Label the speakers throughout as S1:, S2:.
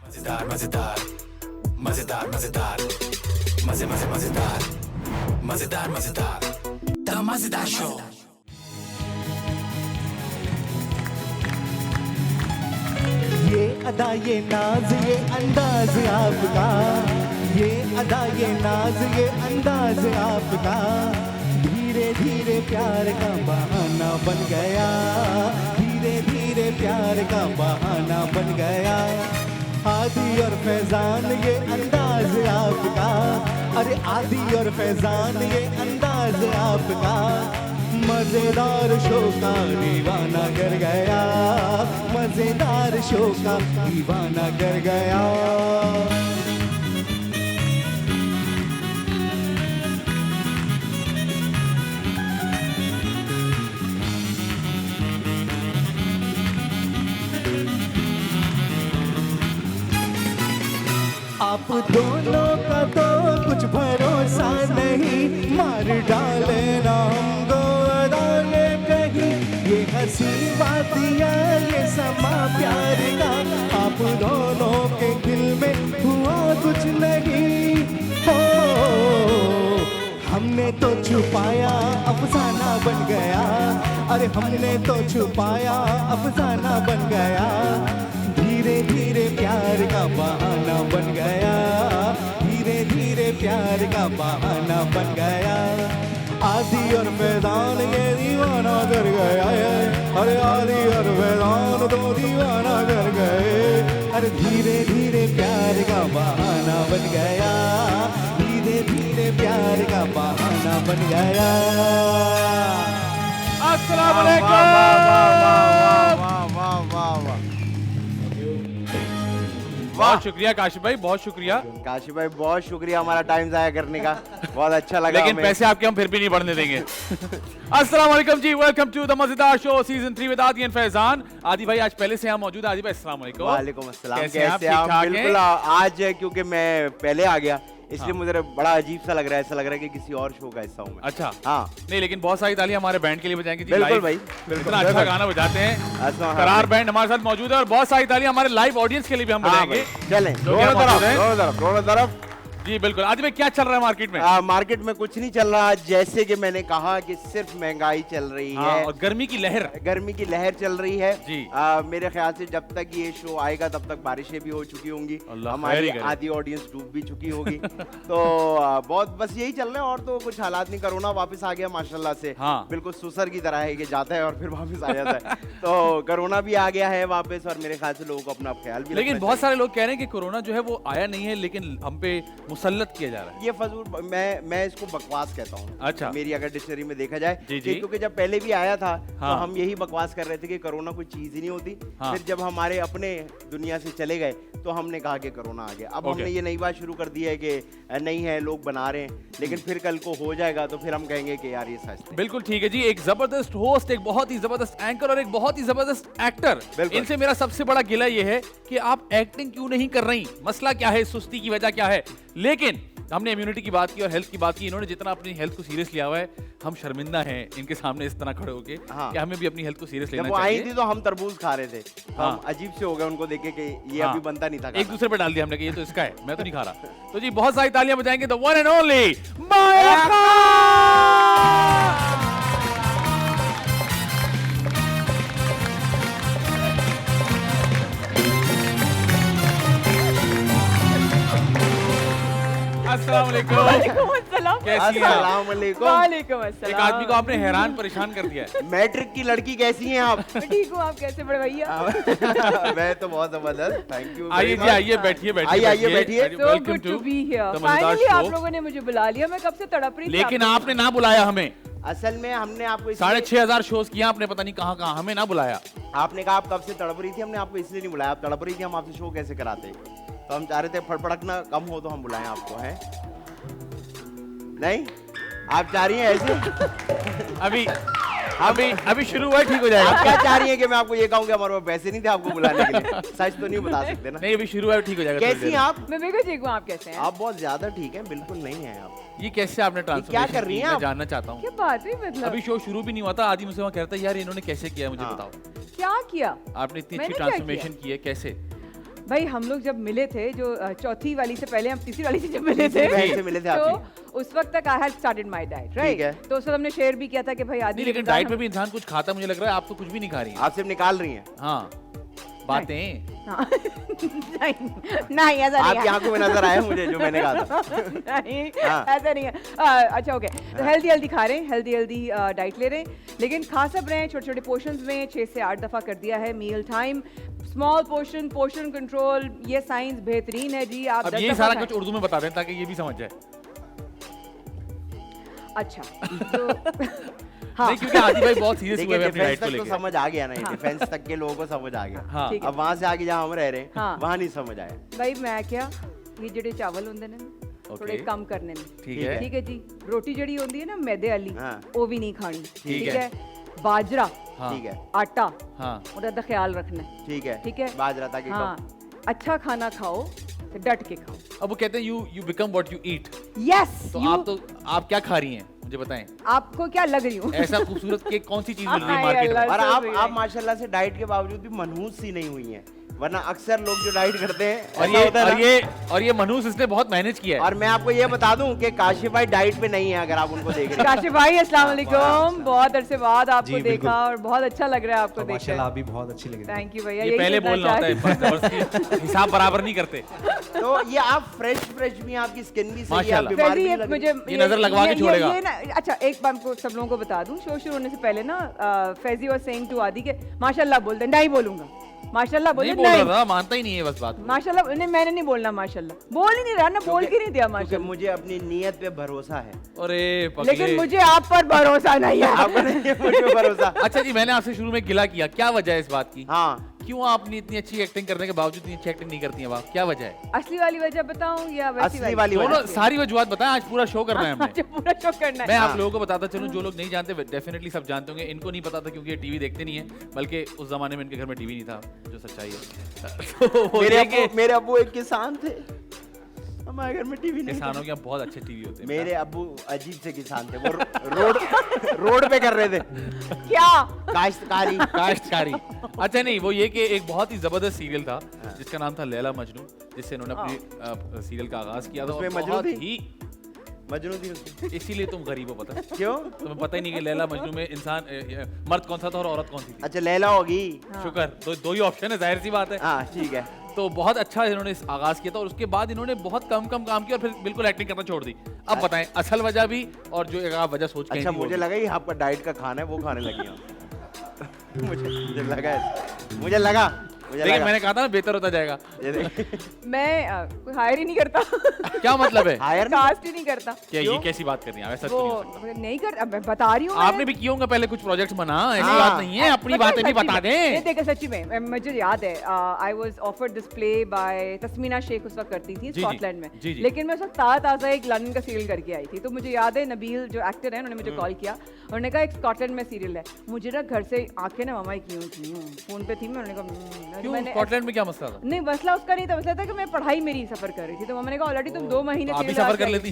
S1: मजेदार मजेदार मजेदार मजेदार मजे मजे मजेदार मजेदार मजेदार द मजेदार शो।
S2: ये अदा ये नाज ये अंदाज आपका, ये अदा ये नाज ये अंदाज आपका, धीरे धीरे प्यार का बहाना बन गया, धीरे धीरे प्यार का बहाना बन गया। आदि और फैजान ये अंदाज आपका, अरे आदि और फैजान ये अंदाज आपका, मजेदार शो का दीवाना कर गया, मजेदार शो का दीवाना कर गया। आप दोनों का तो कुछ भरोसा नहीं, मार डाले ना हमको अदाले कहीं, ये हंसी बातियां ये समा प्यार का, आप दोनों के दिल में हुआ कुछ नहीं हो, हमने तो छुपाया अफसाना बन गया, अरे हमने तो छुपाया अफसाना बन गया, धीरे धीरे प्यार का बहाना बन गया, धीरे धीरे प्यार का बहाना बन गया। आदि और फैजान ये दीवाना कर गया है, अरे आदि और फैजान तो दीवाना कर गए, अरे धीरे धीरे प्यार का बहाना बन गया, धीरे धीरे प्यार का बहाना बन गया।
S3: अस्सलाम वालेकुम। बहुत शुक्रिया काशिफ भाई, बहुत शुक्रिया।
S4: काशिफ भाई बहुत शुक्रिया हमारा टाइम जाया करने का, बहुत अच्छा लगा।
S3: लेकिन पैसे आपके हम फिर भी नहीं बढ़ने देंगे। अस्सलाम वालेकुम जी, वेलकम टू द मजेदार शो सीजन 3 विद आदि एंड फैजान। आदि भाई आज पहले से यहाँ मौजूद है। आदि भाई अस्सलाम वालेकुम।
S4: वालेकुम अस्सलाम।
S3: कैसे आप?
S4: कैसे आप?
S3: ठीक-ठाक हैं?
S4: बिल्कुल आज क्योंकि मैं पहले आ गया इसलिए मुझे बड़ा अजीब सा लग रहा है, ऐसा लग रहा है कि किसी और शो का हिस्सा हूँ मैं।
S3: अच्छा
S4: हाँ
S3: नहीं, लेकिन बहुत सारी तालियां हमारे बैंड के लिए बजाएंगे जी।
S4: बिल्कुल
S3: live।
S4: भाई, बिल्कुल।
S3: इतना अच्छा गाना बजाते हैं।
S4: अच्छा,
S3: करार
S4: हाँ,
S3: बैंड हमारे साथ मौजूद है और बहुत सारी तालियां हमारे लाइव ऑडियंस के लिए भी हम
S4: हाँ
S3: बजाएंगे।
S4: भाई, चलें
S3: जो
S4: दोनों
S3: कि
S4: तरफ
S3: मौजूद हैं।
S4: दोनों तरफ दोनों तरफ।
S3: जी बिल्कुल। आदि भाई क्या चल रहा है मार्केट में?
S4: मार्केट में कुछ नहीं चल रहा, जैसे कि मैंने कहा कि सिर्फ महंगाई चल रही
S3: हाँ,
S4: है
S3: और गर्मी की लहर।
S4: गर्मी की लहर चल रही है
S3: जी।
S4: मेरे ख्याल से जब तक ये शो आएगा तब तक बारिशें भी हो चुकी होंगी,
S3: अल्लाह
S4: हमारी
S3: खैर ही करे।
S4: आधी ऑडियंस डूब भी चुकी होगी। तो बहुत बस यही चल रहा है और तो कुछ हालात नहीं। कोरोना वापस आ गया माशाल्लाह से।
S3: हाँ।
S4: बिल्कुल सुसर की तरह है कि जाता है और फिर वापस आ जाता है। तो कोरोना भी आ गया है वापस और मेरे ख्याल से लोगों को अपना ख्याल भी
S3: लेकिन
S4: रखना
S3: बहुत
S4: चाहिए।
S3: सारे लोग कह रहे हैं कि कोरोना जो है वो आया नहीं है, लेकिन हम पे मुसल्लत किया जा रहा है।
S4: ये फजूल मैं इसको बकवास कहता हूँ।
S3: अच्छा।
S4: मेरी अगर डिक्शनरी में देखा जाए
S3: जी,
S4: कि
S3: जी।
S4: क्योंकि जब पहले भी आया था
S3: हाँ।
S4: तो हम यही बकवास कर रहे थे कि कोरोना कोई चीज ही नहीं होती।
S3: हाँ।
S4: फिर जब हमारे अपने दुनिया से चले गए तो हमने कहा कि कोरोना आ गया। अब
S3: ओके।
S4: हमने ये नई बात शुरू कर दी है कि नहीं है, लोग बना रहे हैं, लेकिन फिर कल को हो जाएगा तो फिर हम कहेंगे कि यार ये सच है।
S3: बिल्कुल ठीक है जी। एक जबरदस्त होस्ट, एक बहुत ही जबरदस्त एंकर और एक बहुत ही जबरदस्त एक्टर,
S4: बिल्कुल।
S3: इनसे मेरा सबसे बड़ा गिला ये है कि आप एक्टिंग क्यों नहीं कर रही? मसला क्या है? सुस्ती की वजह क्या है? लेकिन हमने इम्यूनिटी की बात की और हेल्थ की बात की। इन्होंने जितना अपनी हेल्थ को सीरियस लिया हुआ है, हम शर्मिंदा हैं इनके सामने इस तरह खड़े होके
S4: हाँ।
S3: कि हमें भी अपनी हेल्थ को सीरियस
S4: जब
S3: लेना
S4: वो आई
S3: चाहिए।
S4: थी तो हम तरबूज खा रहे थे तो
S3: हाँ।
S4: हम अजीब से हो गए उनको देखे कि ये
S3: हाँ।
S4: अभी बनता नहीं था
S3: एक
S4: खाना।
S3: दूसरे पे डाल दिया हमने कि ये तो इसका है, मैं तो नहीं खा रहा। तो जी बहुत सारी तालियां बजाएंगे द वन एंड ओनली माया खान। अस्सलाम वालेकुम।
S5: वालेकुम अस्सलाम।
S3: कैसी हैं आप?
S4: अस्सलाम वालेकुम।
S5: वालेकुम
S3: एक
S5: अस्सलाम।
S3: आदमी को आपने हैरान परेशान कर दिया है।
S4: मैट्रिक की लड़की कैसी हैं आप?
S5: मैं ठीक हूँ, आप कैसे बड़े भैया?
S4: मैं तो बहुत जबरदस्त, थैंक यू।
S3: आइए जी, आइए बैठिए बैठिए।
S4: आइए, बैठिए।
S5: So good to be here. Finally आप लोगों ने मुझे बुला लिया, मैं कब से तड़प रही थी।
S3: लेकिन आपने ना बुलाया हमें।
S4: असल में हमने आपको
S3: 6,500 शोज किया आपने, पता नहीं कहाँ कहाँ, हमें ना बुलाया।
S4: आपने कहा आप कब से तड़प रही थी, हमने आपको इसलिए नहीं बुलाया। आप तड़प रही थी, हम आपसे शो कैसे कराते? तो हम चाह रहे थे फड़फड़कना कम हो तो हम बुलाएं आपको, है नहीं? आप चाह रही हैं ऐसे?
S3: अभी अभी अभी शुरू हुआ, ठीक हो जाएगा।
S4: आप क्या चाह रही हैं कि मैं आपको ये कहूँ कि हमारे पास पैसे नहीं थे आपको बुलाने के लिए? सच तो नहीं बता सकते ना।
S3: नहीं अभी शुरू हुआ, ठीक हो जाएगा।
S4: कैसी हैं आप?
S5: मैं बिल्कुल ठीक हूँ, आप कैसे हैं?
S4: आप बहुत ज्यादा ठीक हैं, बिल्कुल नहीं हैं आप।
S3: ये कैसे आपने ट्रांसफॉर्मेशन
S4: क्या कर रही हैं
S3: मैं
S4: आप?
S3: जानना चाहता हूँ।
S5: क्या बात है मतलब?
S3: अभी शो शुरू भी नहीं हुआ था, आदि मुझसे वहाँ कहता है यार इन्होंने कैसे किया, मुझे
S4: हाँ।
S3: बताओ।
S5: क्या किया?
S3: आपने इतनी अच्छी
S5: मैंने क्या
S3: ट्रांसफॉर्मेशन की है, कैसे?
S5: भाई हम लोग जब मिले थे जो चौथी वाली से पहले हम तीसरी वाली से जब मिले थे
S4: बहन से मिले थे
S5: तो
S4: आपसे।
S5: उस वक्त तक I had started my diet
S4: ठीक
S5: राइट
S4: है।
S5: तो उस वक्त हमने शेयर भी किया था कि भाई आदमी
S3: नहीं, लेकिन डाइट में भी इंसान कुछ खाता, मुझे लग रहा है आप तो कुछ भी नहीं खा रही हैं।
S4: आप सिर्फ निकाल रही हैं।
S3: हाँ, बातें।
S5: हाँ। नहीं ऐसा नहीं
S4: आपकी आंखों में नजर आया मुझे जो मैंने कहा था।
S5: नहीं
S4: हाँ।
S5: ऐसा नहीं है। अच्छा ओके, तो हेल्दी खा रहे हैं, हेल्दी डाइट ले रहे हैं, लेकिन खा सब रहे हैं छोटे छोटे पोर्शंस में। 6 से 8 दफा कर दिया है meal time, small portion control. ये साइंस बेहतरीन है जी। आप
S3: अब
S5: 10
S3: ये
S5: दफा
S3: सारा
S5: खाएं।
S3: कुछ उर्दू में बता दें ताकि ये भी समझ जाए।
S5: अच्छा तो हाँ
S3: नहीं, क्योंकि आदि भाई बहुत सीरियस हुए
S4: देखिए
S3: हैं अपनी
S4: डिफेंस
S3: डाइट को
S4: तक तो
S3: लेके।
S4: समझ आ गया ना, डिफेंस तक के लोगों को समझ आ गया।
S3: हाँ।
S5: ठीक है।
S4: अब वहां से आगे जहाँ हम रह रहे हैं
S5: हाँ।
S4: वहां नहीं समझ आया।
S5: भाई मैं क्या, ये जेडे चावल होंगे ने थोड़े
S3: Okay.
S5: कम करने ने।
S3: ठीक है।
S5: ठीक है जी। रोटी जड़ी होती है ना मैदे वाली,
S4: हाँ।
S5: वो भी नहीं खानी। ठीक
S3: है।
S5: है। बाजरा,
S3: हाँ,
S4: ठीक है,
S5: आटा,
S3: हाँ,
S5: ਉਹਦਾ ख्याल रखना है।
S4: ठीक है,
S5: ठीक है।
S4: बाजरा ताकि
S5: हाँ, अच्छा खाना खाओ तो डट के खाओ।
S3: अब वो कहते हैं you become what you eat.
S5: Yes
S3: तो आप क्या खा रही हैं मुझे बताएं।
S5: आपको क्या लग रही हूँ?
S3: ऐसा खूबसूरत केक कौन सी चीज मिल रही है
S5: हाय
S3: मार्केट में?
S5: अल्लाह।
S4: और
S5: सही है।
S4: आप माशाल्लाह से डाइट के बावजूद भी मनहूस सी नहीं हुई हैं, वरना अक्सर लोग जो डाइट करते हैं
S3: और
S4: ऐसा होता है ना।
S3: और ये मनहूस इसने बहुत मैनेज किया है।
S4: और मैं आपको ये बता दूं कि काशिफ भाई डाइट पे नहीं है, अगर आप उनको देख रहे हैं।
S5: काशिफ भाई अस्सलाम वालेकुम, बहुत अरसे बाद आपको
S2: जी, बिल्कुल।
S5: देखा और बहुत अच्छा लग रहा है आपको देख
S2: माशाल्लाह आप भी बहुत अच्छी लग रही है।
S5: थैंक यू भैया।
S3: ये
S5: यही
S3: पहले
S5: सुनना
S3: बोलना होता है,
S5: चाहती-
S3: जबरदस्ती हिसाब बराबर नहीं करते।
S4: तो ये आप फ्रेश भी हैं, आपकी स्किन भी सही है, आप
S3: माशाल्लाह।
S4: बीमार
S5: फैजी,
S4: भी
S5: ये
S4: लग
S5: मुझे
S3: ये नजर लगवा के छोड़ेगा।
S5: ये ना अच्छा एक बार को सब लोगों को बता दूं, शो शुरू होने से पहले ना फैजी और सेइंग टू आदि के माशाल्लाह बोल दे। नहीं बोलूंगा माशाल्लाह बोल
S3: नहीं
S5: दे।
S3: बोल
S5: नहीं
S3: रहा था, मानता ही नहीं है बस बात।
S5: माशाल्लाह नहीं, मैंने नहीं बोलना माशाल्लाह। बोल ही नहीं रहा ना, बोल के नहीं दिया
S4: क्योंकि
S5: माशाल्लाह।
S4: मुझे अपनी नीयत पे भरोसा है।
S3: अरे पगले।
S5: लेकिन मुझे आप पर भरोसा नहीं है।
S4: आपको नहीं है मुझ पे भरोसा।
S3: अच्छा जी, मैंने आपसे शुरू में गिला किया, क्या वजह है इस बात की?
S4: हाँ,
S3: क्यों आपने इतनी अच्छी एक्टिंग करने के बावजूद इतनी अच्छी एक्टिंग नहीं करती हैं आप? क्या वजह है?
S5: असली वाली वजह बताऊं या वैसी
S4: असली वाली वजह।
S3: दोनों सारी वजूहत बताएं, आज पूरा शो करना है हमने।
S5: अच्छा पूरा शो करना
S3: मैं
S5: है।
S3: आप लोगों को बताता चलूं, जो लोग नहीं जानते डेफिनेटली सब जानते होंगे, इनको नहीं पता था क्योंकि ये टीवी देखते नहीं है, बल्कि उस जमाने में इनके घर में टीवी नहीं था, जो सच्चाई है। तो वो ये कि
S4: मेरे अब्बू एक किसान थे, हमारे घर में टीवी नहीं
S3: किसानों
S4: था।
S3: के यहाँ बहुत अच्छे टीवी होते हैं।
S4: मेरे अब्बू अजीब से किसान थे, वो रोड पे कर रहे थे
S5: क्या?
S4: काश्तकारी।
S3: काश्तकारी। अच्छा नहीं, वो ये कि एक बहुत ही जबरदस्त सीरियल था जिसका नाम था लैला मजनू, जिससे इन्होंने अपनी सीरियल का आगाज किया था। और
S4: उसमें मजनू
S3: बहुत
S4: थी?
S3: ही
S4: मजनू थी उसकी।
S3: इसीलिए तुम गरीब हो, पता
S4: क्यों?
S3: तुम्हें पता ही नहीं कि लैला मजनू में इंसान मर्द कौन सा था और औरत कौन सी थी।
S4: अच्छा लैला होगी।
S3: शुक्र, दो ही ऑप्शन है, जाहिर सी बात है।
S4: हाँ ठीक है।
S3: तो बहुत अच्छा इन्होंने इस आगाज किया था और उसके बाद इन्होंने बहुत कम काम किया और फिर बिल्कुल एक्टिंग करना छोड़ दी। अब बताएं असल वजह भी और जो एक आप वजह सोच के
S4: अच्छा मुझे लगा ही आपका डाइट का खाना है वो खाने लगी आप। मुझे लगा
S3: लेकिन मैंने कहा था ना बेहतर होता जाएगा।
S4: ये देख।
S5: मैं कोई हायर ही नहीं करता।
S3: क्या मतलब है?
S4: हायर नहीं?
S5: कास्ट ही नहीं करता।
S3: क्या ये कैसी बात कर रही हैं? ऐसा तो नहीं हो सकता।
S5: वो नहीं कर, अब मैं बता रही हूँ।
S3: आपने भी किए होंगे पहले कुछ प्रोजेक्ट्स बना, ऐसी
S4: हाँ।
S3: बात नहीं है, अपनी बातें भी बता दें।
S5: देखो सच्ची में मुझे याद है, I was offered this play by Tasmina Sheikh, उस वक्त करती थी
S3: जी,
S5: स्कॉटलैंड में।
S3: जी, जी।
S5: लेकिन मैं उस वक्त ताज़ा एक लंदन का सीरियल करके आई थी, तो मुझे याद है नबील जो एक्टर है उन्होंने मुझे कॉल किया, उन्होंने कहा एक स्कॉटलैंड में सीरियल है। मुझे ना घर से आंखें ना मामा की फोन पे थी, मैंने कहा
S3: क्यों?
S5: मैंने
S3: स्कॉटलैंड में क्या मसला था?
S5: नहीं मसला उसका नहीं था, मसला था कि मैं पढ़ाई मेरी सफर कर रही थी, तो मम्मा ने कहा ऑलरेडी तुम 2 महीने
S3: आप भी
S5: 3
S3: सफर कर
S5: रात
S3: लेती।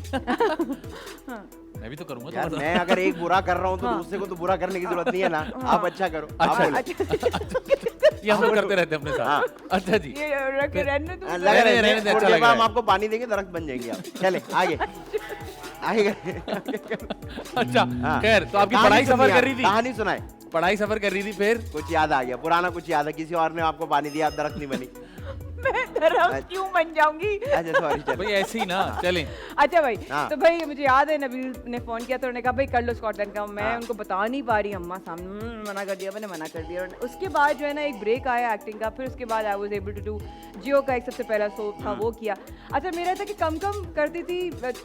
S5: हाँ।
S3: मैं भी तो करूंगा
S4: यार
S3: थोड़ा सा।
S4: मैं अगर एक बुरा कर रहा हूँ तो
S5: हाँ।
S4: दूसरे को तो बुरा करने की जरूरत नहीं है ना। आप अच्छा करो। आप
S3: अच्छा।
S4: बोलो।
S3: ये हम लोग करते रहते हैं अपने
S4: हाँ।
S3: साथ। अच्छा जी,
S5: ये रहने दो।
S4: लग
S3: रहने
S4: रहे
S3: दे,
S4: थे,
S3: अच्छा
S4: थोड़ी
S3: लग
S4: देर बाद
S3: रहा
S4: हम
S3: है।
S4: आपको पानी देंगे, दरख्त बन जाएंगे आप। चले आगे आगे।
S3: अच्छा
S4: हाँ।
S3: खैर, तो आपकी
S4: कहानी
S3: पढ़ाई सफर
S4: सुनिए
S3: कर
S4: आप,
S3: रही थी?
S4: कहानी सुनाए।
S3: पढ़ाई सफर कर रही थी, फिर
S4: कुछ याद आ गया, पुराना कुछ याद है, किसी और ने आपको पानी दिया, आप दरख्त नहीं बनी।
S5: मैं दरख्त क्यों बन जाऊंगी?
S4: अच्छा सॉरी चलो।
S3: भाई ऐसे ही ना चलें।
S5: अच्छा भाई,
S4: हाँ।
S5: तो भाई मुझे याद है नबील ने फोन किया तो उन्होंने कहा भाई कर लो स्कॉटलैंड का। मैं उनको बता नहीं पा रही, अम्मा सामने मना कर दिया, मैंने मना कर दिया। और उसके बाद जो है ना एक ब्रेक आया एक्टिंग का, फिर उसके बाद I was able to do Jio का एक सबसे पहला शो था, वो किया। अच्छा मेरा था कि कम करती थी,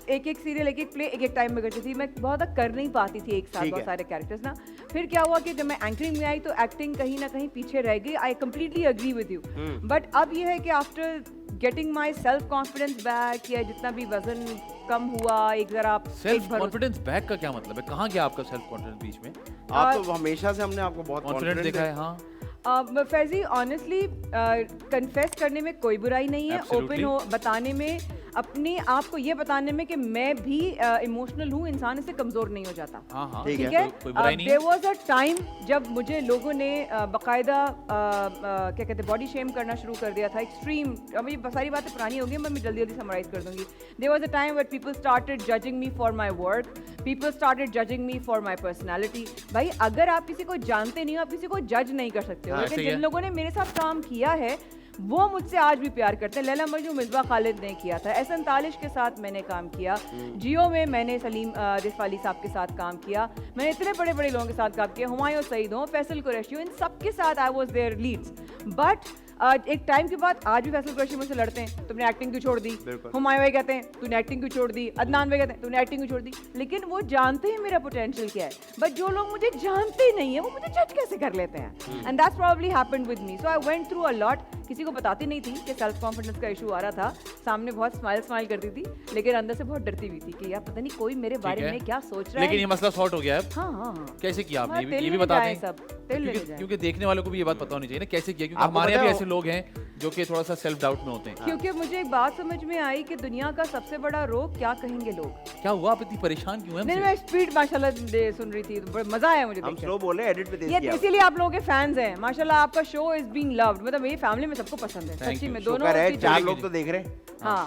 S5: एक सीरियल एक प्ले एक टाइम में करती थी, मैं बहुत कर नहीं पाती थी एक साथ
S4: ठीक
S5: बहुत
S4: है।
S5: सारे कैरेक्टर्स ना। फिर क्या हुआ कि जब मैं एंकरिंग में आई तो एक्टिंग कहीं ना कहीं पीछे रह गई। I completely agree with you, but अब ये है कि after getting my self confidence back, या जितना भी वजन कम हुआ, एक जरा आप
S3: सेल्फ कॉन्फिडेंस बैक का क्या मतलब है? कहाँ गया आपका सेल्फ कॉन्फिडेंस बीच में?
S4: आप तो हमेशा से हमने आपको बहुत
S3: कॉन्फिडेंट देखा है। हाँ
S5: फैजी ऑनेस्टली कन्फेस करने में कोई बुराई नहीं है,
S3: Absolutely.
S5: ओपन हो बताने में, अपने आप को ये बताने में कि मैं भी इमोशनल हूँ, इंसान इससे कमजोर नहीं हो जाता।
S3: हाँ हाँ
S4: ठीक
S5: ठीक
S4: है,
S5: है।
S3: कोई बुराई नहीं
S5: देयर वाज अ टाइम जब मुझे लोगों ने बाकायदा क्या कहते हैं बॉडी शेम करना शुरू कर दिया था, एक्सट्रीम। अब ये सारी बातें पुरानी हो गई, मैं जल्दी जल्दी समराइज कर दूंगी। There was a time when people started judging me for my work, people started judging me for my personality. भाई अगर आप किसी को जानते नहीं हो, आप किसी को जज नहीं कर सकते हो,
S3: हाँ,
S5: लेकिन
S3: सही
S5: जिन
S3: है।
S5: लोगों ने मेरे साथ काम किया है वो मुझसे आज भी प्यार करते हैं। लैला मजनू मिसबा खालिद ने किया था, S47 के साथ मैंने काम किया, जियो में मैंने सलीम रिफाली साहब के साथ काम किया, मैंने इतने बड़े बड़े लोगों के साथ काम किया, हुमायूं सईद हो, फैसल कुरैशी हो, इन सब के साथ I was there leads. But एक टाइम के बाद आज भी फैसल कुरैशी मुझसे लड़ते हैं, तुमने एक्टिंग क्यों छोड़ दी। हुमायूं भाई कहते हैं तूने एक्टिंग क्यों छोड़ दी, अदनान भाई कहते हैं तूने एक्टिंग क्यों छोड़ दी। लेकिन वो जानते हैं मेरा पोटेंशियल क्या है, बट जो लोग मुझे जानते ही नहीं है वो मुझे जज कैसे कर लेते हैं। And that's probably happened with me. So I went through a lot. किसी को बताती नहीं थी कि सेल्फ कॉन्फिडेंस का इशू आ रहा था, सामने बहुत स्माइल करती थी, लेकिन अंदर से बहुत डरती भी थी कि यार पता नहीं कोई मेरे बारे में क्या सोच रहा है।
S3: लेकिन ये मसला सॉर्ट हो गया है।
S5: हाँ हाँ हाँ।
S3: कैसे किया आपने,
S5: हाँ,
S3: ये भी बता दें
S5: सब तिल लेने जाएं।
S3: क्योंकि देखने वालों को भी ये बात पता होनी चाहिए ना कैसे किया, क्योंकि
S4: आपको
S3: हमारे यहाँ
S4: पता
S3: भी
S4: है
S3: ऐसे लोग हैं जो कि थोड़ा सा सेल्फ डाउट में होते हैं।
S5: क्योंकि मुझे एक बात समझ में आई कि दुनिया का सबसे बड़ा रोग क्या कहेंगे लोग।
S3: क्या हुआ, आप इतनी परेशान क्यों हैं
S5: नहीं
S3: हमसे?
S5: मैं स्पीड माशाल्लाह सुन रही थी, तो बड़ा मजा आया मुझे
S4: हम
S5: देखकर।
S4: स्लो बोले, एडिट पे तेज
S5: ये
S4: किया।
S5: इसीलिए आप लोगों के फैंस हैं माशाल्लाह, आपका शो इज बीइंग लव्ड, मतलब मेरी फैमिली में सबको पसंद है
S3: Thank
S5: सच्ची
S3: you.
S5: में,
S4: शुक्र
S5: दोनों
S4: है
S5: चीज़ें।
S4: 4 लोग तो देख रहे हैं,
S5: हाँ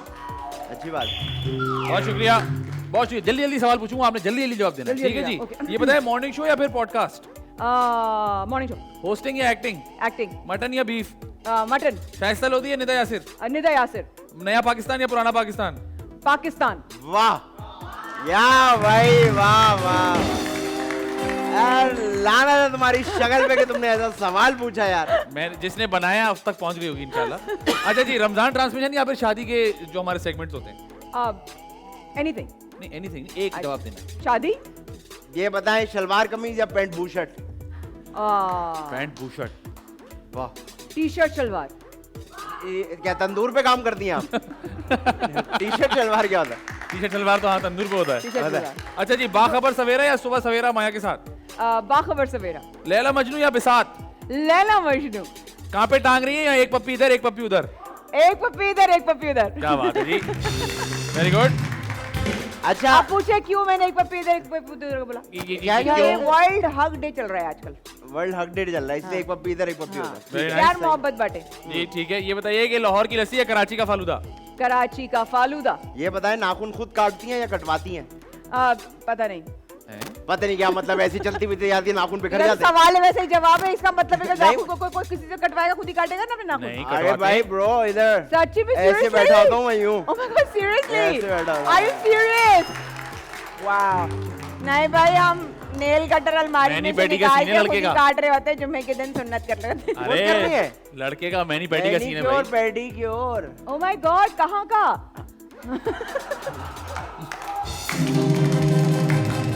S4: अच्छी बात।
S3: बहुत शुक्रिया, बहुत शुक्रिया। जल्दी जल्दी सवाल पूछूंगा, आपने जल्दी जल्दी जवाब देना,
S5: जल्दी
S3: ठीक है
S5: जल्दी,
S3: जी।
S5: ओके।
S3: ये बताएं मॉर्निंग शो या फिर पॉडकास्ट,
S5: मॉर्निंग शो,
S3: होस्टिंग या एक्टिंग,
S5: एक्टिंग,
S3: मटन या बीफ,
S5: मटन,
S3: शाइस्ता लोधी या निदा यासिर,
S5: निदा यासिर,
S3: नया पाकिस्तान या पुराना पाकिस्तान,
S5: पाकिस्तान।
S4: वाह या भाई, वाह वाह यार, लाना है तुम्हारी शक्ल पे कि तुमने ऐसा सवाल पूछा यार।
S3: मैं जिसने बनाया उस तक पहुंच गई होगी इंशाल्लाह। अच्छा जी, रमजान ट्रांसमिशन या फिर शादी के जो हमारे सेगमेंट्स होते हैं?
S5: एनीथिंग,
S3: नहीं एनीथिंग, एक जवाब देना।
S5: शादी,
S4: ये बताएं शलवार कमीज या पैंट बूशर्ट।
S3: पैंट बूशर्ट,
S4: वाह,
S5: टी शर्ट शलवार।
S4: क्या तंदूर पे काम करती हैं आप? टी शर्ट शलवार क्या होता है?
S3: टी शर्ट सलवार तो हाँ तंदूर पे होता
S5: टी
S3: है।
S5: शर्ट
S4: पता
S5: शलवार।
S3: अच्छा जी, बाखबर सवेरा या सुबह सवेरा माया के साथ,
S5: बाखबर सवेरा।
S3: लैला मजनू या बिसात,
S5: लैला मजनू।
S3: कहाँ पे टांग रही है, या एक पप्पी इधर एक पप्पी उधर?
S5: एक पप्पी इधर एक पप्पी उधर।
S3: क्या बात है जी, वेरी गुड।
S4: अच्छा,
S5: आप पूछे क्यों मैंने एक पप्पी इधर एक पप्पी उधर बोला।
S4: क्या
S5: ये वर्ल्ड हग डे चल रहा है आजकल।
S4: वर्ल्ड हक डे चल रहा है, इसलिए एक पप्पी इधर एक पप्पी
S5: हाँ।
S4: उधर।
S3: Very
S5: प्यार
S3: nice.
S5: मोहब्बत बांटे।
S3: जी ठीक है, ये बताइए कि लाहौर की लस्सी या कराची का फालूदा?
S5: कराची का फालूदा।
S4: ये बताएं नाखून खुद काटती हैं या कटवाती हैं?
S5: पता नहीं,
S4: पता नहीं क्या मतलब, ऐसी चलती हुई जाती है नाखून बिखर
S5: मेरा
S4: जाते हैं।
S5: सवाल है वैसे ही जवाब है, इसका मतलब है कि
S4: नहीं।
S5: नाखून को कोई किसी से कटवाएगा खुद ही काटेगा ना अपने नाखून।
S3: नहीं
S4: अरे
S3: कटवाते।
S4: भाई ब्रो, इधर
S5: सच्ची में
S4: ऐसे
S5: seriously?
S4: बैठा होता हूँ मैं यूं।
S5: Oh my God, seriously?
S4: ऐसे बैठा होता हूँ।
S5: Are you serious? Wow. नहीं भाई, हम नेल कटर अलमारी
S3: मैनी
S5: में से
S3: पेटी का
S5: निकाल
S3: सीने
S5: के
S3: लड़के
S5: खुद ही
S3: का।
S5: काट रहे होते हैं, जुम्मे के दिन सुन्नत कर रहे होते हैं।
S4: वो करनी है?
S3: लड़के का मैनी पैटी का सीन है
S4: मैनीक्योर,
S3: भाई।
S4: पेडीक्योर।
S5: Oh my God, कहाँ का?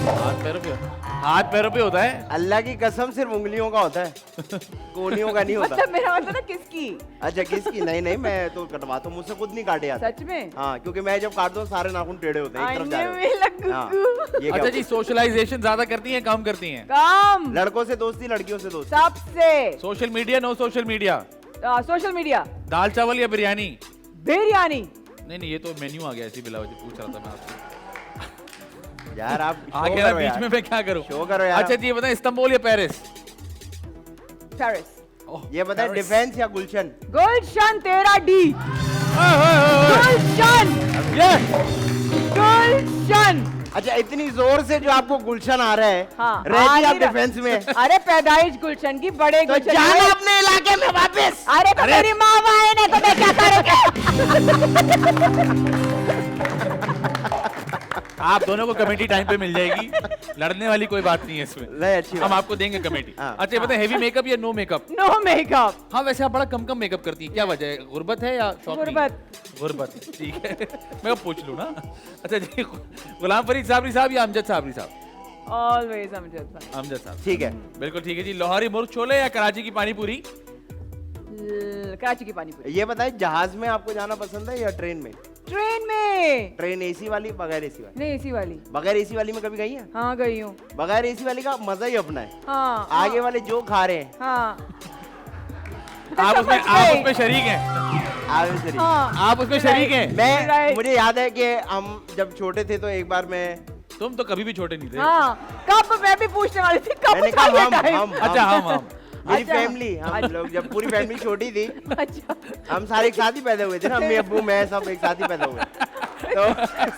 S3: हाथ पैरों पे होता है।
S4: अल्लाह की कसम सिर्फ उंगलियों का होता है, कोहनियों का नहीं होता।
S5: मतलब मेरा मतलब ना किसकी?
S4: अच्छा किसकी? नहीं नहीं, मैं तो कटवाता हूँ, मुझसे खुद नहीं काटे जाते।
S5: सच में?
S4: हाँ, क्योंकि मैं जब काटता हूँ सारे नाखून टेढ़े होते हैं, एक तरफ जा रहे
S5: आने में लग
S4: होते हैं। हाँ,
S5: गुग्गू।
S4: ये क्या
S3: अच्छा जी, सोशलाइजेशन ज्यादा करती हैं कम करती हैं?
S5: काम
S4: लड़कों से दोस्ती, लड़कियों से दोस्ती।
S5: सबसे।
S3: Social media no social media,
S5: social media,
S3: दाल चावल या बिरयानी?
S5: बिरयानी।
S3: नहीं ये तो मेन्यू आ गया, ऐसी बिला वजह पूछ रहा था मैं आपसे।
S4: यार आप
S3: आ
S4: शो
S3: गया ना
S4: करो
S3: बीच
S4: यार।
S3: में, मैं क्या करूं?
S4: शो करो यार।
S3: अच्छा जी, ये बताएं इस्तांबुल या पेरिस?
S5: पेरिस।
S4: ये बताएं
S3: पेरिस।
S4: डिफेंस या गुलशन?
S5: गुलशन तेरा डी।
S3: ओए, ओए, ओए, ओए।
S5: गुलशन,
S3: ये
S5: गुलशन।
S4: अच्छा, इतनी जोर से जो आपको गुलशन आ रहा है,
S5: हाँ,
S4: रहती
S5: आ
S4: आप
S5: नहीं रहा।
S4: डिफेंस में,
S5: अरे पैदाइश गुलशन की, बड़े
S4: तो
S5: गुलशन
S4: जाना
S5: की।
S4: अपने इलाके में वापस।
S5: अरे तो मेरी माँ आए ना, तो मैं क्या करूँगी?
S3: आप दोनों को कमेटी टाइम पे मिल जाएगी, लड़ने वाली कोई बात नहीं है इसमें।
S4: नहीं, अच्छी
S3: हम
S4: बात।
S3: आपको देंगे कमेटी।
S4: हाँ।
S3: अच्छा ये बताएं हेवी मेकअप या नो मेकअप?
S5: No makeup.
S3: हाँ वैसे आप बड़ा कम कम मेकअप करती हैं, क्या वजह है? गुर्बत है या शौक नहीं?
S5: गुर्बत।
S3: गुर्बत, ठीक है। मैं पूछ लूँ ना। अच्छा जी, गुलाम फरीद साबरी साहब या अमजद साबरी साहब?
S5: ऑलवेज अमजद भाई।
S3: अमजद साहब,
S4: ठीक है।
S3: बिल्कुल ठीक है जी। लाहौरी मुर्ग छोले या कराची की पानी पूरी?
S5: कराची की पानी पूरी।
S4: ये बताएं जहाज में आपको जाना पसंद है या ट्रेन में?
S5: ट्रेन में।
S4: ट्रेन एसी वाली, बगैर एसी वाली?
S5: नहीं, एसी वाली।
S4: बगैर एसी वाली में कभी गई है?
S5: हाँ गई हूँ।
S4: बगैर एसी वाली का मजा ही अपना है।
S5: हाँ
S4: आगे वाले जो खा रहे हैं,
S5: हाँ
S3: आप उसमें शरीक हैं।
S5: हाँ
S3: आप उसमें शरीक हैं।
S4: मैं मुझे याद है कि हम जब छोटे थे तो एक बार मैं
S3: तुम तो कभी भी छोटे नहीं थे।
S5: हाँ कब, मैं भी पूछने वाली थी कब
S4: मैंने
S5: था
S4: कहा
S5: ये टाइम?
S4: हम
S3: अच्छा हम
S4: मेरी
S5: अच्छा।
S4: फैमिली, हम लोग जब पूरी फैमिली छोटी थी,
S5: अच्छा
S4: हम सारे एक साथ ही पैदा हुए थे ना, अम्मी अब्बू मैं सब एक साथ ही पैदा हुए। तो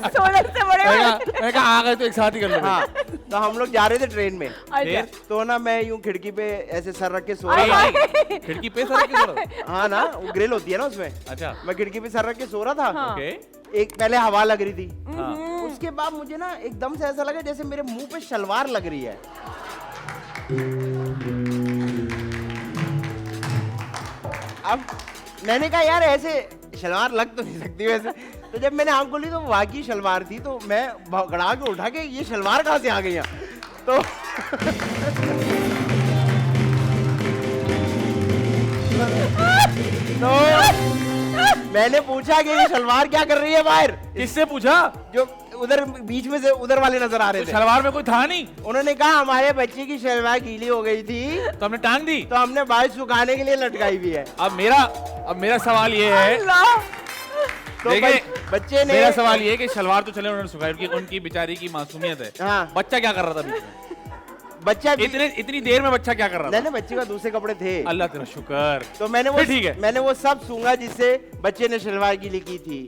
S5: 16 से बड़े हुए थे।
S3: मैं कहा आ गए तो एक साथ ही कर लो।
S4: हाँ, तो हम लोग जा रहे थे ट्रेन में,
S5: अच्छा
S4: तो ना मैं यूं खिड़की पे ऐसे सर रख के सो
S5: आए,
S4: रहा था।
S5: आए।
S3: खिड़की पे सर रख के सो रहा था?
S4: हाँ ना, वो ग्रिल होती है ना उसमें।
S3: अच्छा
S4: मैं खिड़की पे सर रख के सो रहा था।
S5: हाँ।
S3: ओके।
S4: एक पहले हवा लग रही थी,
S3: हाँ।
S4: उसके बाद मुझे ना एकदम से ऐसा लगा जैसे मेरे मुंह पे शलवार लग रही है। अब मैंने कहा यार ऐसे शलवार लग तो नहीं सकती वैसे, तो जब मैंने आंख खोली तो वाकई शलवार थी, तो मैं भगड़ा के उठा के ये शलवार कहाँ से आ गई यहाँ? तो तो मैंने पूछा कि ये शलवार क्या कर रही है बाहर?
S3: किससे पूछा?
S4: जो उधर बीच में से उधर वाले नजर आ रहे थे।
S3: शलवार में कोई था नहीं
S4: उन्होंने कहा हमारे बच्चे की शलवार गीली हो गई थी
S3: तो हमने टांग दी।
S4: तो हमने बाहर सुखाने के लिए लटकाई हुई है।
S3: अब मेरा सवाल ये है,
S5: अल्लाह।
S4: तो
S3: देखिए,
S4: बच्चे ने
S3: मेरा सवाल ये है कि शलवार तो चले उन्होंने सुखाई, उनकी बेचारी की मासूमियत है।
S4: हाँ।
S3: बच्चा क्या कर रहा था बीच में?
S4: बच्चा
S3: इतनी देर में बच्चा क्या कर रहा था?
S4: नहीं बच्चे का दूसरे कपड़े थे।
S3: अल्लाह तेरा शुक्र।
S4: तो मैंने वो
S3: फिर ठीक है।
S4: मैंने वो सब सूंघा जिससे बच्चे ने शलवार गीली की थी,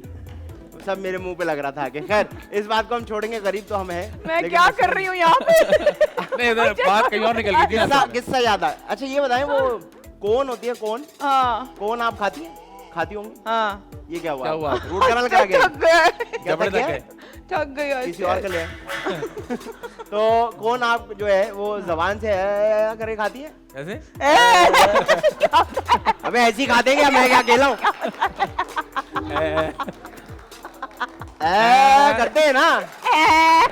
S4: सब मेरे मुंह पे लग रहा था। कि खैर इस बात को हम छोड़ेंगे, गरीब तो हम हैं।
S5: मैं
S4: लेकिन
S5: क्या कर रही हूँ यहाँ पे?
S3: नहीं इधर बात कहीं और निकल गई थी ना।
S4: किस्सा याद आया। अच्छा ये बताएं, वो कोन होती है, कोन
S5: हाँ
S4: कोन आप खाती हैं? खाती होंगी?
S5: हाँ
S4: ये क्या हुआ?
S3: क्या हुआ?
S4: रूट कनाल करा गया?
S5: थक गए,
S4: क्या
S3: जबड़े
S4: था, क्या?
S3: तक है।
S5: थक गई
S4: किसी और का ले आए। तो कौन आप जो है वो जबान से करे खाती है?
S3: ऐसे?
S4: अबे ऐसी ही खाते क्या? मैं क्या अकेला हूँ? करते हैं ना।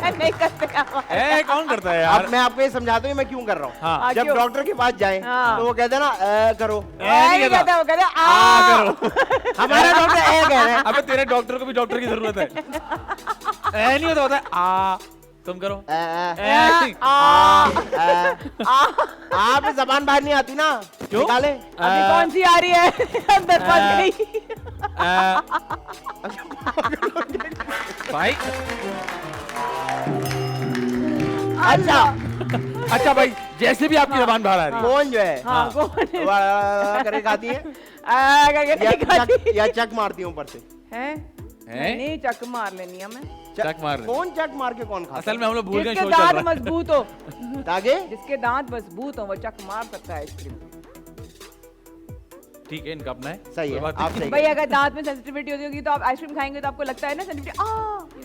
S5: नहीं करते हमारे।
S3: कौन करता है यार?
S4: अब मैं आपको ये समझाता हूँ मैं क्यों कर रहा हूँ।
S3: हाँ।
S4: जब
S5: क्यों?
S4: डॉक्टर के पास जाए
S5: हाँ।
S4: तो वो कहते हैं ना करो।
S5: नहीं कहता, वो कहता
S3: आ
S5: आ
S3: करो।
S4: हमारा डॉक्टर कह रहे हैं।
S3: अबे तेरे डॉक्टर को भी डॉक्टर की जरूरत है। नहीं होता है आ तुम करो। नहीं।
S4: आप जबान बाहर नहीं आती ना,
S3: क्यों?
S4: निकाले।
S5: अभी कौन सी आ रही है? अंदर फंस गई।
S3: भाई अच्छा भाई, जैसे भी आपकी जबान बाहर आ रही है।
S4: कौन जो है
S5: हाँ कौन है?
S4: करे खाती है
S5: करके नहीं खाती
S4: या चक मारती हूँ ऊपर से?
S5: है? नहीं चक मार लेनी है मैं।
S3: चक मार रहे।
S4: कौन चक मार के कौन खाता
S3: असल में हम लोग भूल गए
S5: जिसके
S3: शो चल
S5: दांत
S3: रहा है।
S5: मजबूत हो,
S4: ताकि
S5: जिसके दांत मजबूत हो वो चक मार सकता है आइसक्रीम।
S3: ठीक है, इनका अपना है।
S4: सही
S3: कोई
S4: है,
S3: बात
S4: आप
S3: नहीं।
S4: सही
S5: भाई अगर दांत में सेंसिटिविटी होगी तो आप आइसक्रीम खाएंगे तो आपको लगता है ना सेंसिटिविटी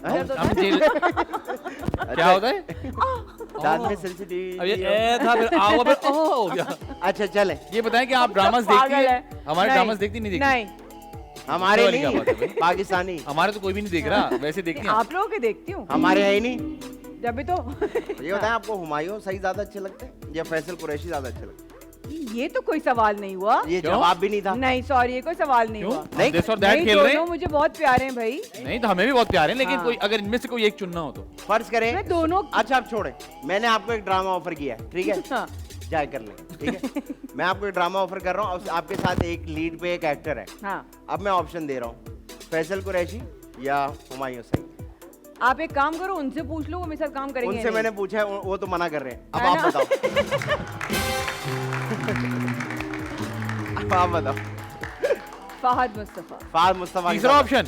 S5: दर्द होता
S3: हम
S5: है।
S3: जेल क्या होता है?
S4: दांत में
S3: अब ये
S4: सेंसिटिविटी।
S3: ए था फिर आओ फिर ओ हो गया।
S4: अच्छा चले,
S3: ये बताएं कि आप ड्रामास देखती
S5: पागल
S3: हैं?
S5: है।
S3: हमारे
S5: नहीं।
S3: ड्रामास देखती नहीं देखती?
S5: नहीं
S4: हमारे
S3: वाली क्या
S4: नहीं
S3: बात है भाई?
S4: पाकिस्तानी
S3: हमारे तो कोई भी नहीं देख रहा, वैसे देखती हैं आप?
S5: आप लोगों के देखती हूँ
S4: हमारे है ही नहीं।
S5: जब भी तो
S4: ये बताएं आपको हुमायूं सही ज्यादा अच्छे लगते हैं या फैसल कुरैशी ज्यादा अच्छे लगते
S5: ये तो कोई सवाल नहीं हुआ।
S4: हैं? ये
S3: क्यों?
S4: जवाब भी नहीं था।
S5: नहीं सॉरी, ये कोई सवाल नहीं
S3: क्यों?
S5: हुआ।
S4: नहीं,
S3: दिस और दैट
S5: नहीं,
S3: खेल रहे
S5: दोनों
S3: हैं?
S5: मुझे बहुत प्यारे हैं भाई।
S3: नहीं तो हमें भी बहुत प्यार है, लेकिन
S5: हाँ।
S3: कोई अगर इनमें से कोई एक चुनना हो तो?
S4: फर्ज करें
S5: मैं दोनों
S4: अच्छा आप छोड़े, मैंने आपको एक ड्रामा ऑफर किया है, ठीक है?
S5: हाँ।
S4: जाए कर लें, ठीक है? मैं आपको एक ड्रामा ऑफर कर रहा हूँ, आपके साथ एक लीड पे एक एक्टर है।
S5: हाँ
S4: अब मैं ऑप्शन दे रहा हूँ, फैसल कुरैशी या हुमायूं सईद।
S5: आप एक काम करो, उनसे पूछ लो वो मेरे साथ काम करेंगे
S4: उनसे
S5: या
S4: मैंने
S5: नहीं।
S4: पूछा है, वो तो मना कर रहे हैं। अब
S5: है
S4: आप
S5: ना?
S4: बताओ। अब आप बताओ।
S5: फहद मुस्तफा।
S4: फहद मुस्तफा के
S3: तीसरा
S4: साथ।
S3: ऑप्शन?